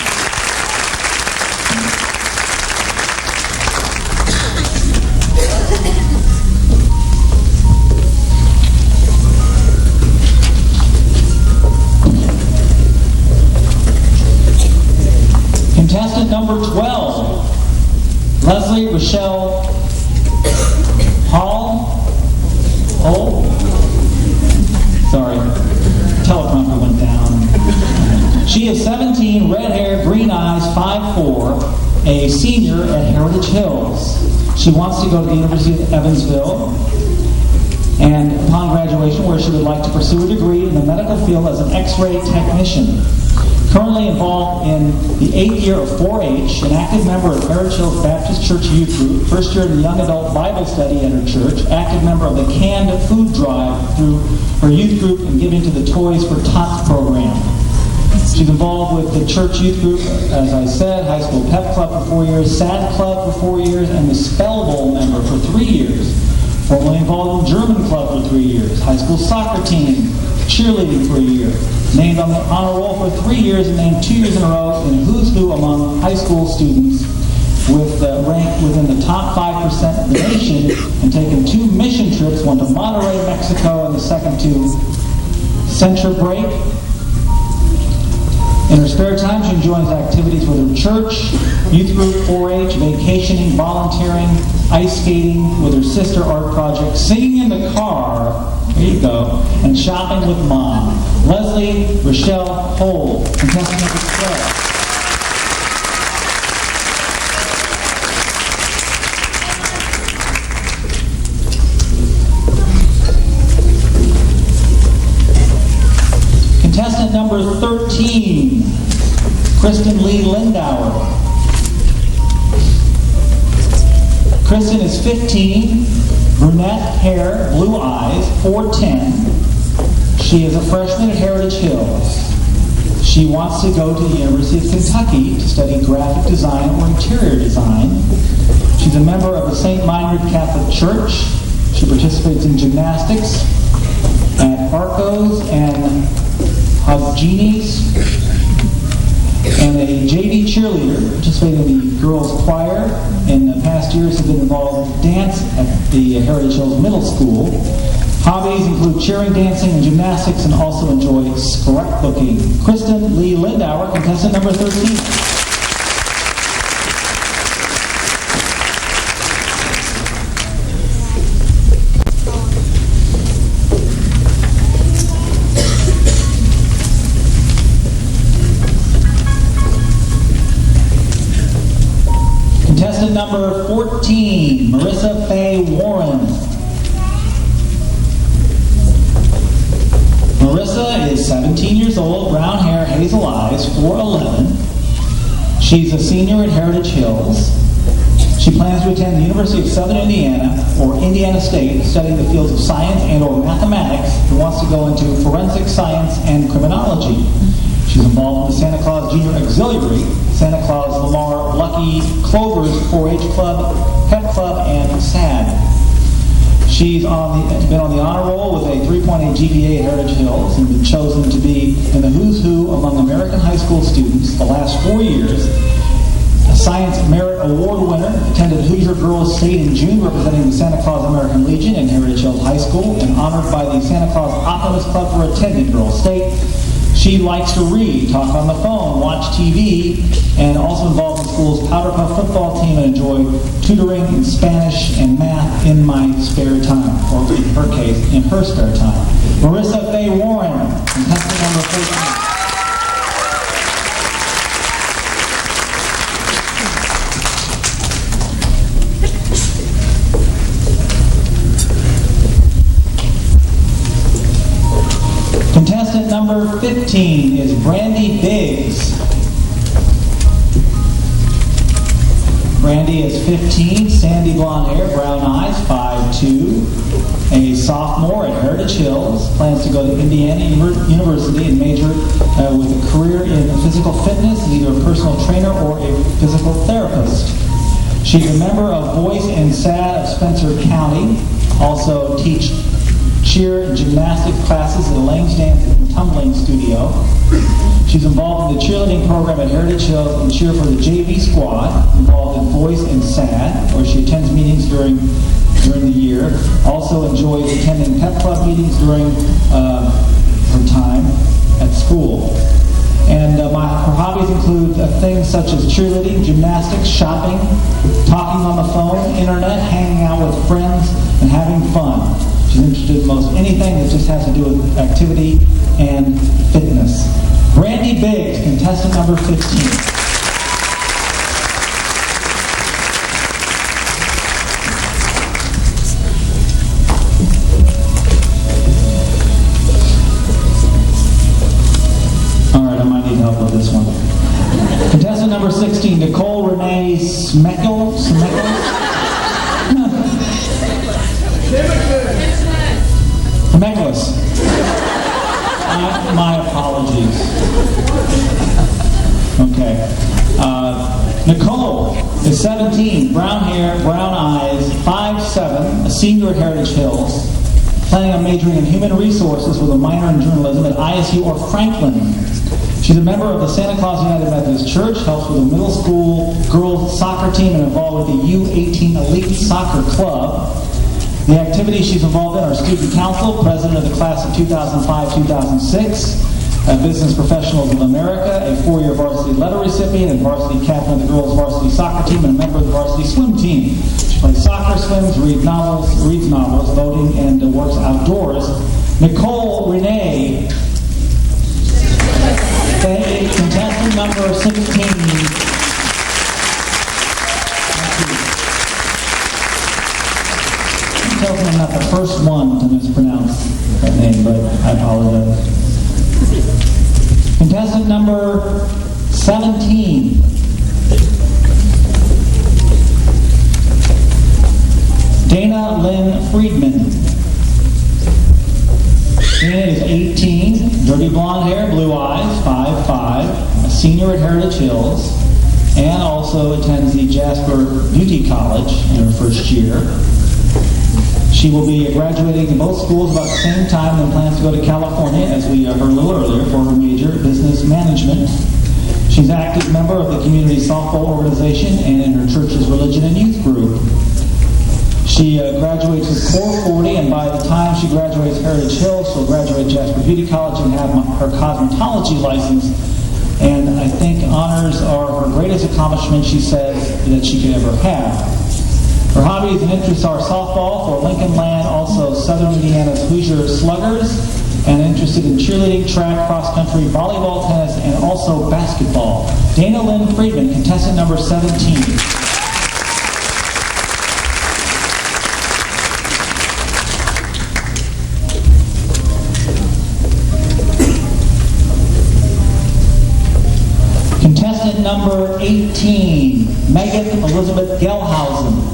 Contestant number 12, Leslie Rochelle Hall. Sorry, teleprompter went down. She is 17, red hair, green eyes, 5'4", a senior at Heritage Hills. She wants to go to the University of Evansville, and upon graduation, where she would like to pursue a degree in the medical field as an X-ray technician. Currently involved in the 8th year of 4-H, an active member of Heritage Hills Baptist Church Youth Group, first year in the Young Adult Bible Study at her church, active member of the Canned Food Drive through her youth group, and giving to the Toys for Tots program. She's involved with the church youth group, as I said, high school pep club for 4 years, SAD club for 4 years, and the Spell Bowl member for 3 years. Formerly involved in German club for 3 years, high school soccer team, cheerleading for a year. Named on the honor roll for 3 years and named 2 years in a row in Who's Who among high school students, with ranked within the top 5% of the nation, and taken 2 mission trips, one to Monterrey, Mexico, and the second to Central Break. In her spare time, she enjoys activities with her church, youth group, 4-H, vacationing, volunteering, ice skating with her sister art project, singing in the car, there you go, and shopping with mom. Leslie Rochelle Hole, contestant number 12. Contestant number 13, Kristen Lee Lindauer. Kristen is 15, brunette hair, blue eyes, 4'10". She is a freshman at Heritage Hills. She wants to go to the University of Kentucky to study graphic design or interior design. She's a member of the St. Meinrad Catholic Church. She participates in gymnastics at Arcos and Hoggenis, and a JV cheerleader, participating in the girls' choir. In the past years, have been involved with dance at the Heritage Hills Middle School. Hobbies include cheering, dancing, and gymnastics, and also enjoy scrapbooking. Kristen Lee Lindauer, contestant number 13. Contestant number 14, Marissa Faye Warren. Marissa is 17 years old, brown hair, hazel eyes, 4'11". She's a senior at Heritage Hills. She plans to attend the University of Southern Indiana or Indiana State, studying the fields of science and or mathematics, and wants to go into forensic science and criminology. She's involved in the Santa Claus Junior Auxiliary, Santa Claus Lamar Lucky Clover's 4-H Club, Pep Club, and SAD. She's been on the honor roll with a 3.8 GPA at Heritage Hills, and been chosen to be in the Who's Who among American high school students the last 4 years. A Science Merit Award winner, attended Hoosier Girls State in June, representing the Santa Claus American Legion in Heritage Hills High School, and honored by the Santa Claus Optimist Club for attending Girls State. She likes to read, talk on the phone, watch TV, and also involved in school's Powder Puff football team, and enjoy tutoring in Spanish and math in my spare time, or in her case, in her spare time. Marissa Faye Warren, contestant number 13. Contestant number 15 is Brandy Biggs. Brandy is 15, sandy blonde hair, brown eyes, 5'2", a sophomore at Heritage Hills, plans to go to Indiana University and major with a career in physical fitness, either a personal trainer or a physical therapist. She's a member of Voice and SAD of Spencer County, also teach cheer and gymnastics classes at the Lane's Dance and Tumbling Studio. She's involved in the cheerleading program at Heritage Hills and cheer for the JV squad, involved in Voice and SAD, where she attends meetings during the year. Also enjoys attending pep club meetings during her time at school. And her hobbies include things such as cheerleading, gymnastics, shopping, talking on the phone, internet, hanging out with friends, and having fun. She's interested in most anything that just has to do with activity and fitness. Brandy Biggs, contestant number 15. Help with this one. Contestant number 16, Nicole Renee Smeckel. Smeklis. My apologies. Okay. Nicole is 17, brown hair, brown eyes, 5'7", a senior at Heritage Hills, planning on majoring in human resources with a minor in journalism at ISU or Franklin. She's a member of the Santa Claus United Methodist Church, helps with the middle school girls soccer team, and involved with the U18 Elite Soccer Club. The activities she's involved in are student council, president of the class of 2005-2006, Business Professionals of America, a 4-year varsity letter recipient, and varsity captain of the girls varsity soccer team, and a member of the varsity swim team. She plays soccer, swims, reads novels, voting, and works outdoors. Nicole Renee, contestant number 16. I'm not the first one to mispronounce that name, but I apologize. Contestant number 17. Dana Lynn Friedman. Dana is 18, dirty blonde hair, blue eyes, 5'5", a senior at Heritage Hills, and also attends the Jasper Beauty College in her first year. She will be graduating in both schools about the same time and plans to go to California, as we heard a little earlier, for her major, business management. She's an active member of the community softball organization and in her church's religion and youth group. She graduates with Core 40, and by the time she graduates Heritage Hills, she'll graduate Jasper Beauty College and have her cosmetology license. And I think honors are her greatest accomplishment, she says, that she could ever have. Her hobbies and interests are softball for Lincoln Land, also Southern Indiana's Hoosier Sluggers, and interested in cheerleading, track, cross-country, volleyball, tennis, and also basketball. Dana Lynn Friedman, contestant number 17. Contestant number 18, Megan Elizabeth Gelhausen.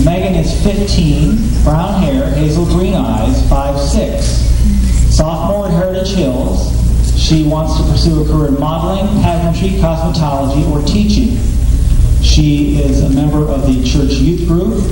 Megan is 15, brown hair, hazel green eyes, 5'6". Sophomore at Heritage Hills. She wants to pursue a career in modeling, pageantry, cosmetology, or teaching. She is a member of the church youth group.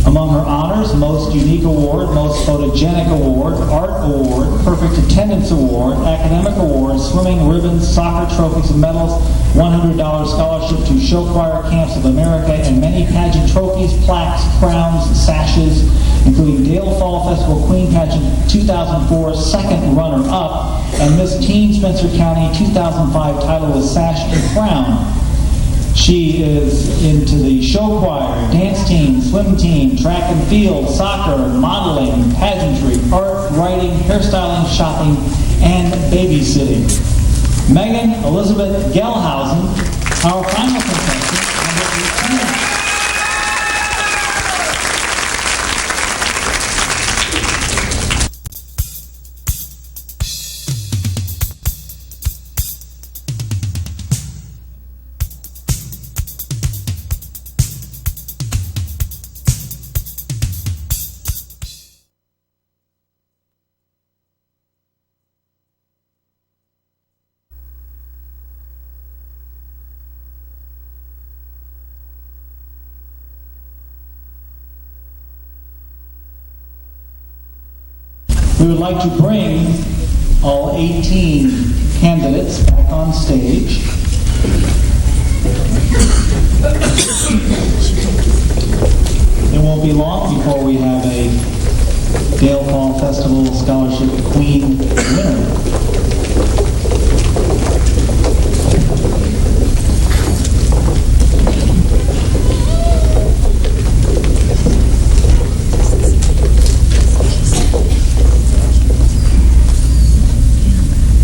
Among her honors, Most Unique Award, Most Photogenic Award, Art Award, Perfect Attendance Award, Academic Award, Swimming Ribbons, Soccer Trophies and Medals, $100 scholarship to Show Choir Camps of America, and many pageant trophies, plaques, crowns, sashes, including Dale Fall Festival Queen Pageant 2004 second runner-up, and Miss Teen Spencer County 2005 title with sash and crown. She is into the show choir, dance team, swim team, track and field, soccer, modeling, pageantry, art, writing, hairstyling, shopping, and babysitting. Megan Elizabeth Gelhausen, our final contestant, number 18. We would like to bring all 18 candidates back on stage. It won't be long before we have a Dale Fall Festival Scholarship Queen winner.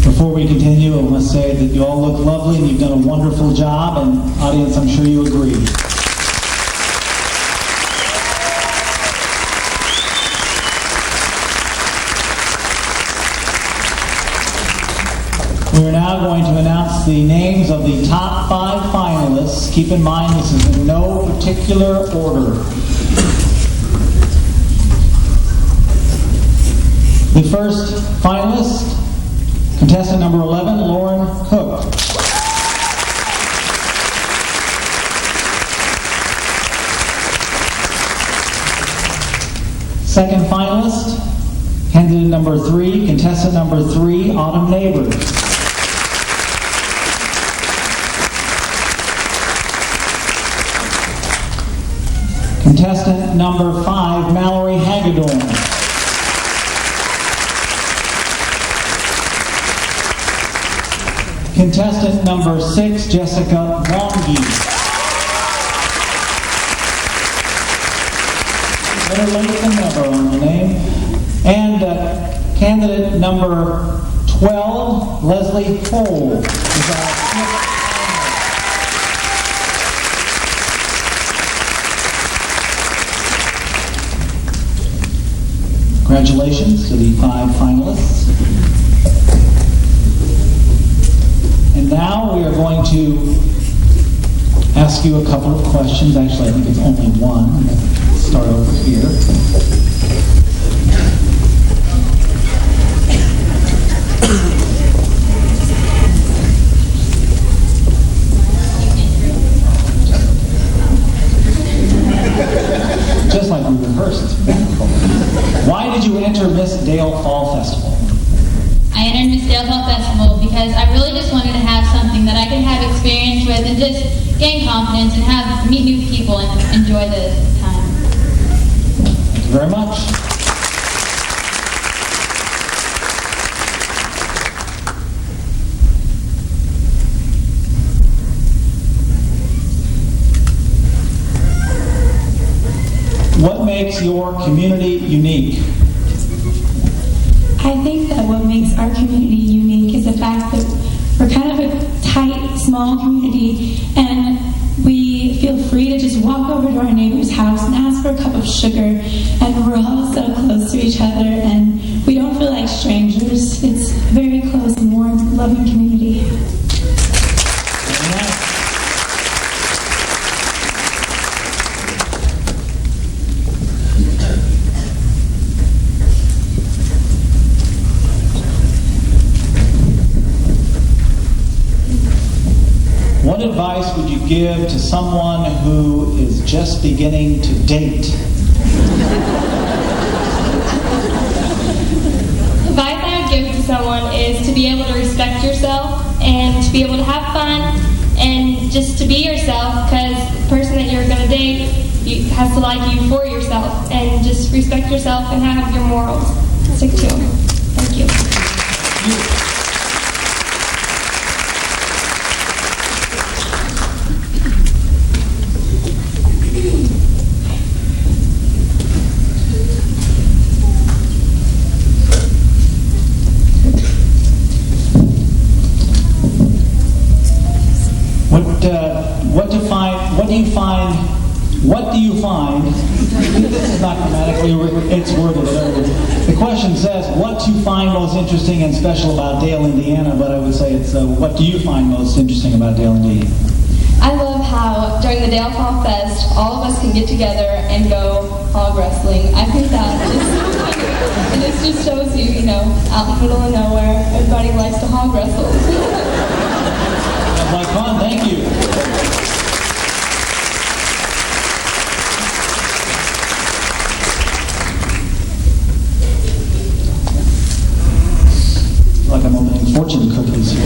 Before we continue, I must say that you all look lovely and you've done a wonderful job, and audience, I'm sure you agree. We are now going to announce the names of the top 5 finalists. Keep in mind this is in no particular order. The first finalist, contestant number 11, Lauren Cook. Second finalist, candidate number 3, contestant number 3, Autumn Neighbors. Contestant number 5, Mallory Hagedorn. Contestant number 6, Jessica Longi. Better late than never on the name. And candidate number 12, Leslie Cole. Is our Congratulations to the 5 finalists. And now we are going to ask you a couple of questions. Actually, I think it's only one. Let's start over here. Just like we rehearsed. Why did you enter Miss Dale Fall Festival? I entered Miss Dale Fall Festival because I really just wanted to have something that I could have experience with and just gain confidence and meet new people and enjoy the time. Thank you very much. What makes your community unique? I think that what makes our community unique is the fact that we're kind of a tight, small community, and we feel free to just walk over to our neighbor's house and ask for a cup of sugar, and we're all so close to each other, and we don't feel like strangers. It's a very close and warm, loving community. What advice would you give to someone who is just beginning to date? The advice I would give to someone is to be able to respect yourself and to be able to have fun and just to be yourself, because the person that you're going to date has to like you for yourself, and just respect yourself and have your morals. Stick to them. Thank you. What do you find, this is not grammatically, it's worded. The question says, what do you find most interesting and special about Dale, Indiana, but I would say it's, what do you find most interesting about Dale, Indiana? I love how during the Dale Fall Fest, all of us can get together and go hog wrestling. I think that is, and it just shows you, out in the middle of nowhere, everybody likes to hog wrestle. Sounds like fun, thank you. like I'm opening fortune cookies here.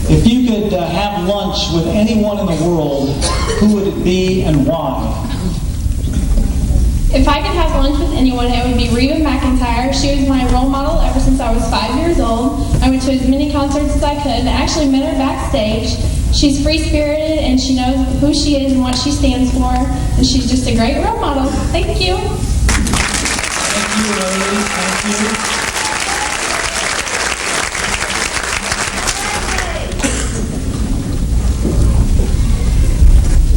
If you could have lunch with anyone in the world, who would it be and why? If I could have lunch with anyone, it would be Reba McEntire. She was my role model ever since I was 5 years old. I went to as many concerts as I could and actually met her backstage. She's free-spirited and she knows who she is and what she stands for. And she's just a great role model. Thank you. Thank you, ladies. Thank you.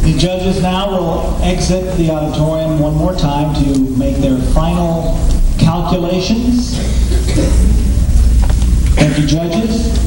The judges now will exit the auditorium one more time to make their final calculations. Thank you, judges.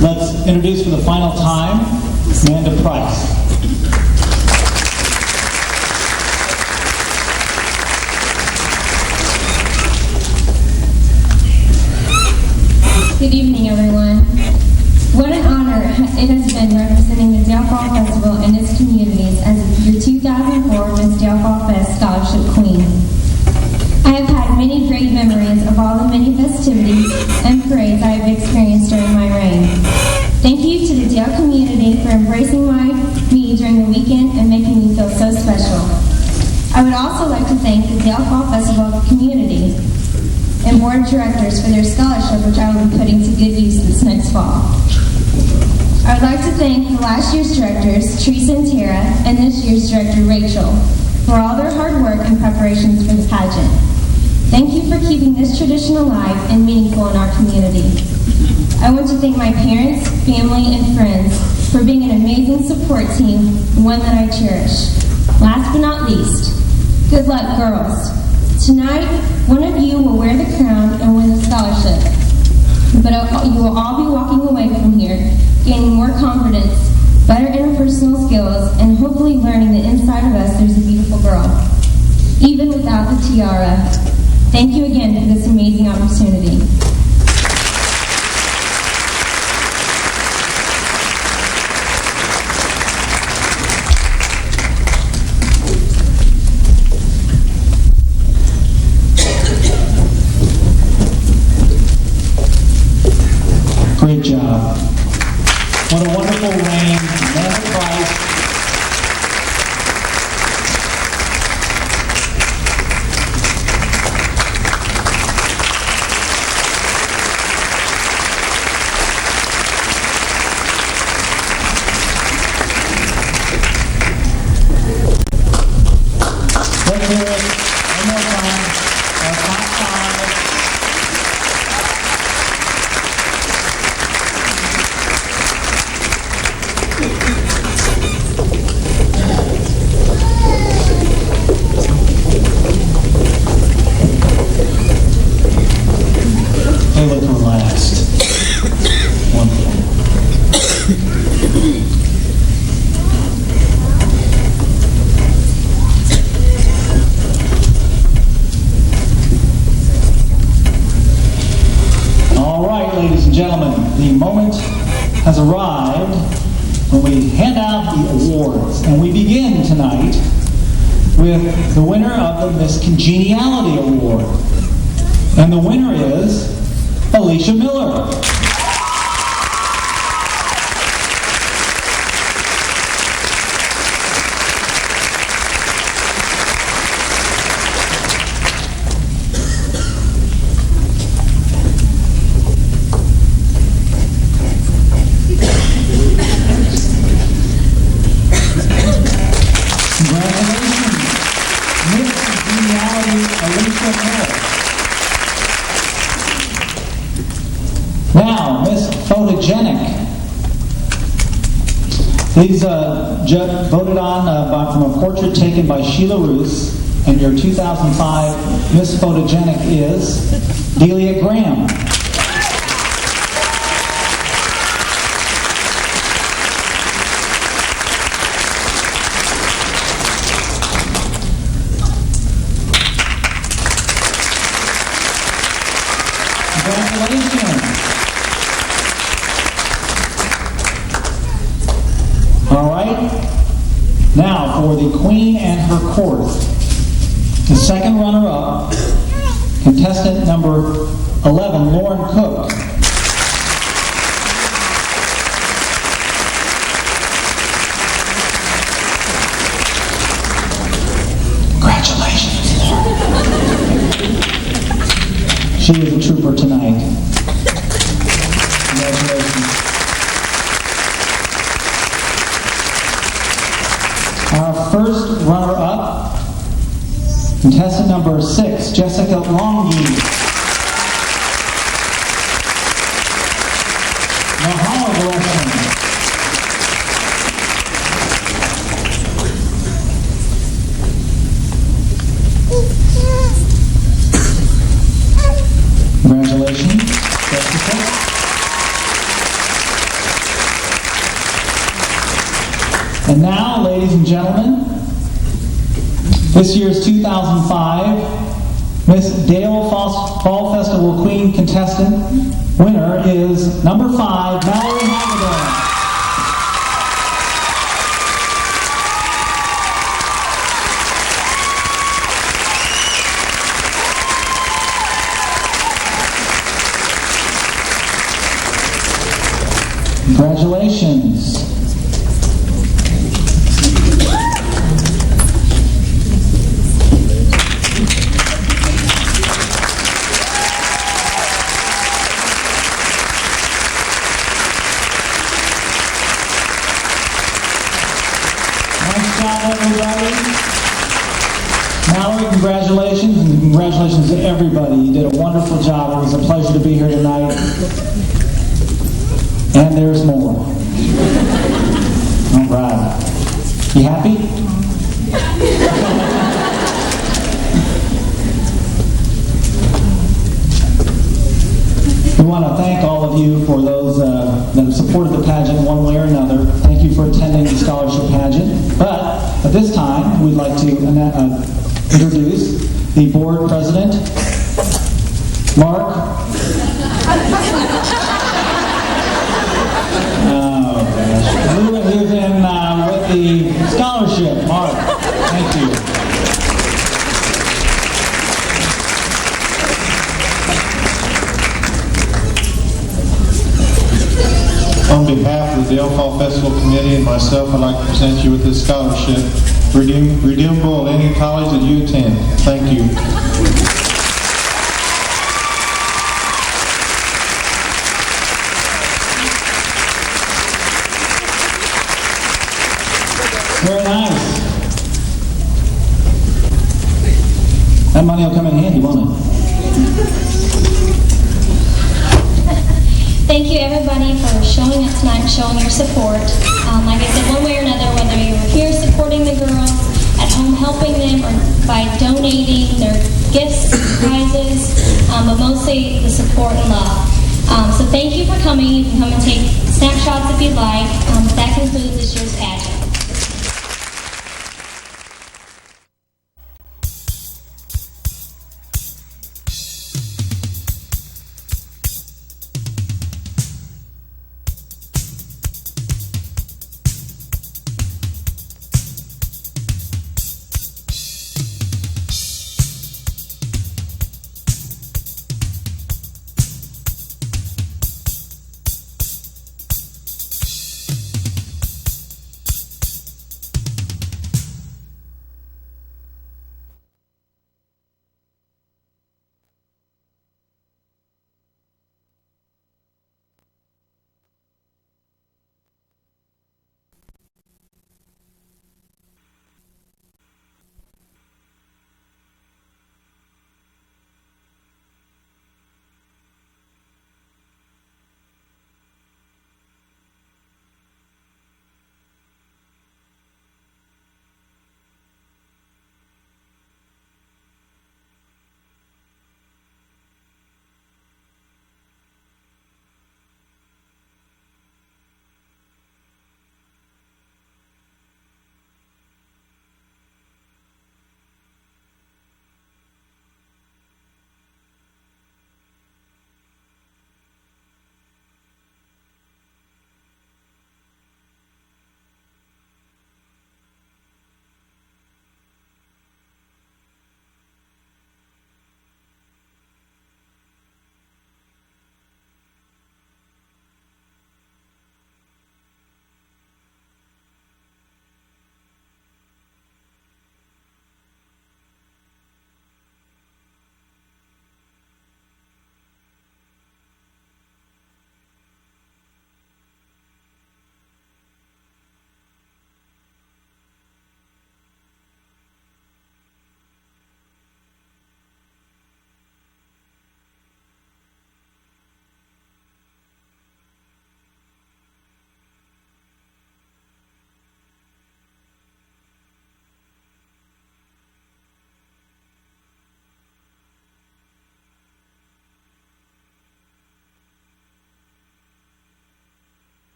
Let's introduce for the final time, Amanda Price. Good evening, everyone. What an honor it has been representing the Dale Fall Festival and its communities as your 2004 Miss Dale Fall Fest Scholarship Queen. I have had many great memories of all the many festivities and parades I have experienced during my reign. Thank you to the Dale community for embracing me during the weekend and making me feel so special. I would also like to thank the Dale Fall Festival community and board of directors for their scholarship, which I will be putting to good use this next fall. I would like to thank the last year's directors, Teresa and Tara, and this year's director, Rachel, for all their hard work and preparations for the pageant. Thank you for keeping this tradition alive and meaningful in our community. I want to thank my parents, family, and friends for being an amazing support team, one that I cherish. Last but not least, good luck, girls. Tonight, one of you will wear the crown and win the scholarship, but you will all be walking away from here gaining more confidence, better interpersonal skills, and hopefully learning that inside of us there's a beautiful girl, even without the tiara. Thank you again for this amazing opportunity. Great job. What a wonderful reign. Amanda Price. Let's hear it one more time. Our top five. They look relaxed. Wonderful. All right, ladies and gentlemen, the moment has arrived when we hand out the awards, and we begin tonight with the winner of the Miss Congeniality Award. And the winner is Alicia Miller. Congratulations, Miss Congeniality, Alicia Miller. Now, Miss Photogenic. These voted on from a portrait taken by Sheila Roos, and your 2005 Miss Photogenic is Delia Graham. Congratulations. All right. Now for the Queen and her court. The second runner-up, contestant number 11, Lauren Cook. Congratulations, Lauren. She was a trooper tonight. Congratulations. Our first runner-up, contestant number 6, Jessica Longy. Mahalo, blessing. Congratulations, Jessica. And now, ladies and gentlemen, this year's 2005 Miss Dale Fall Festival Queen contestant winner is number 5, Mallory Hagedorn. Congratulations. Nice job, everybody. Mallory, congratulations, and congratulations to everybody. You did a wonderful job. It was a pleasure to be here tonight. And there's more. All right. You happy? We want to thank all of you for those that have supported the pageant one way or another. Thank you for attending the scholarship pageant. But at this time, we'd like to introduce the board president, Mark. Who's in with the scholarship, Mark. Thank you. On behalf of the Dale Fall Festival Committee and myself, I'd like to present you with this scholarship, redeemable at any college that you attend. Thank you. Very nice. That money will come in handy, won't it? Thank you, everybody, for showing up tonight and showing your support. Like I said, one way or another, whether you were here supporting the girls, at home helping them, or by donating their gifts, prizes, but mostly the support and love. So thank you for coming. You can come and take snapshots if you'd like. That concludes this year's pageant.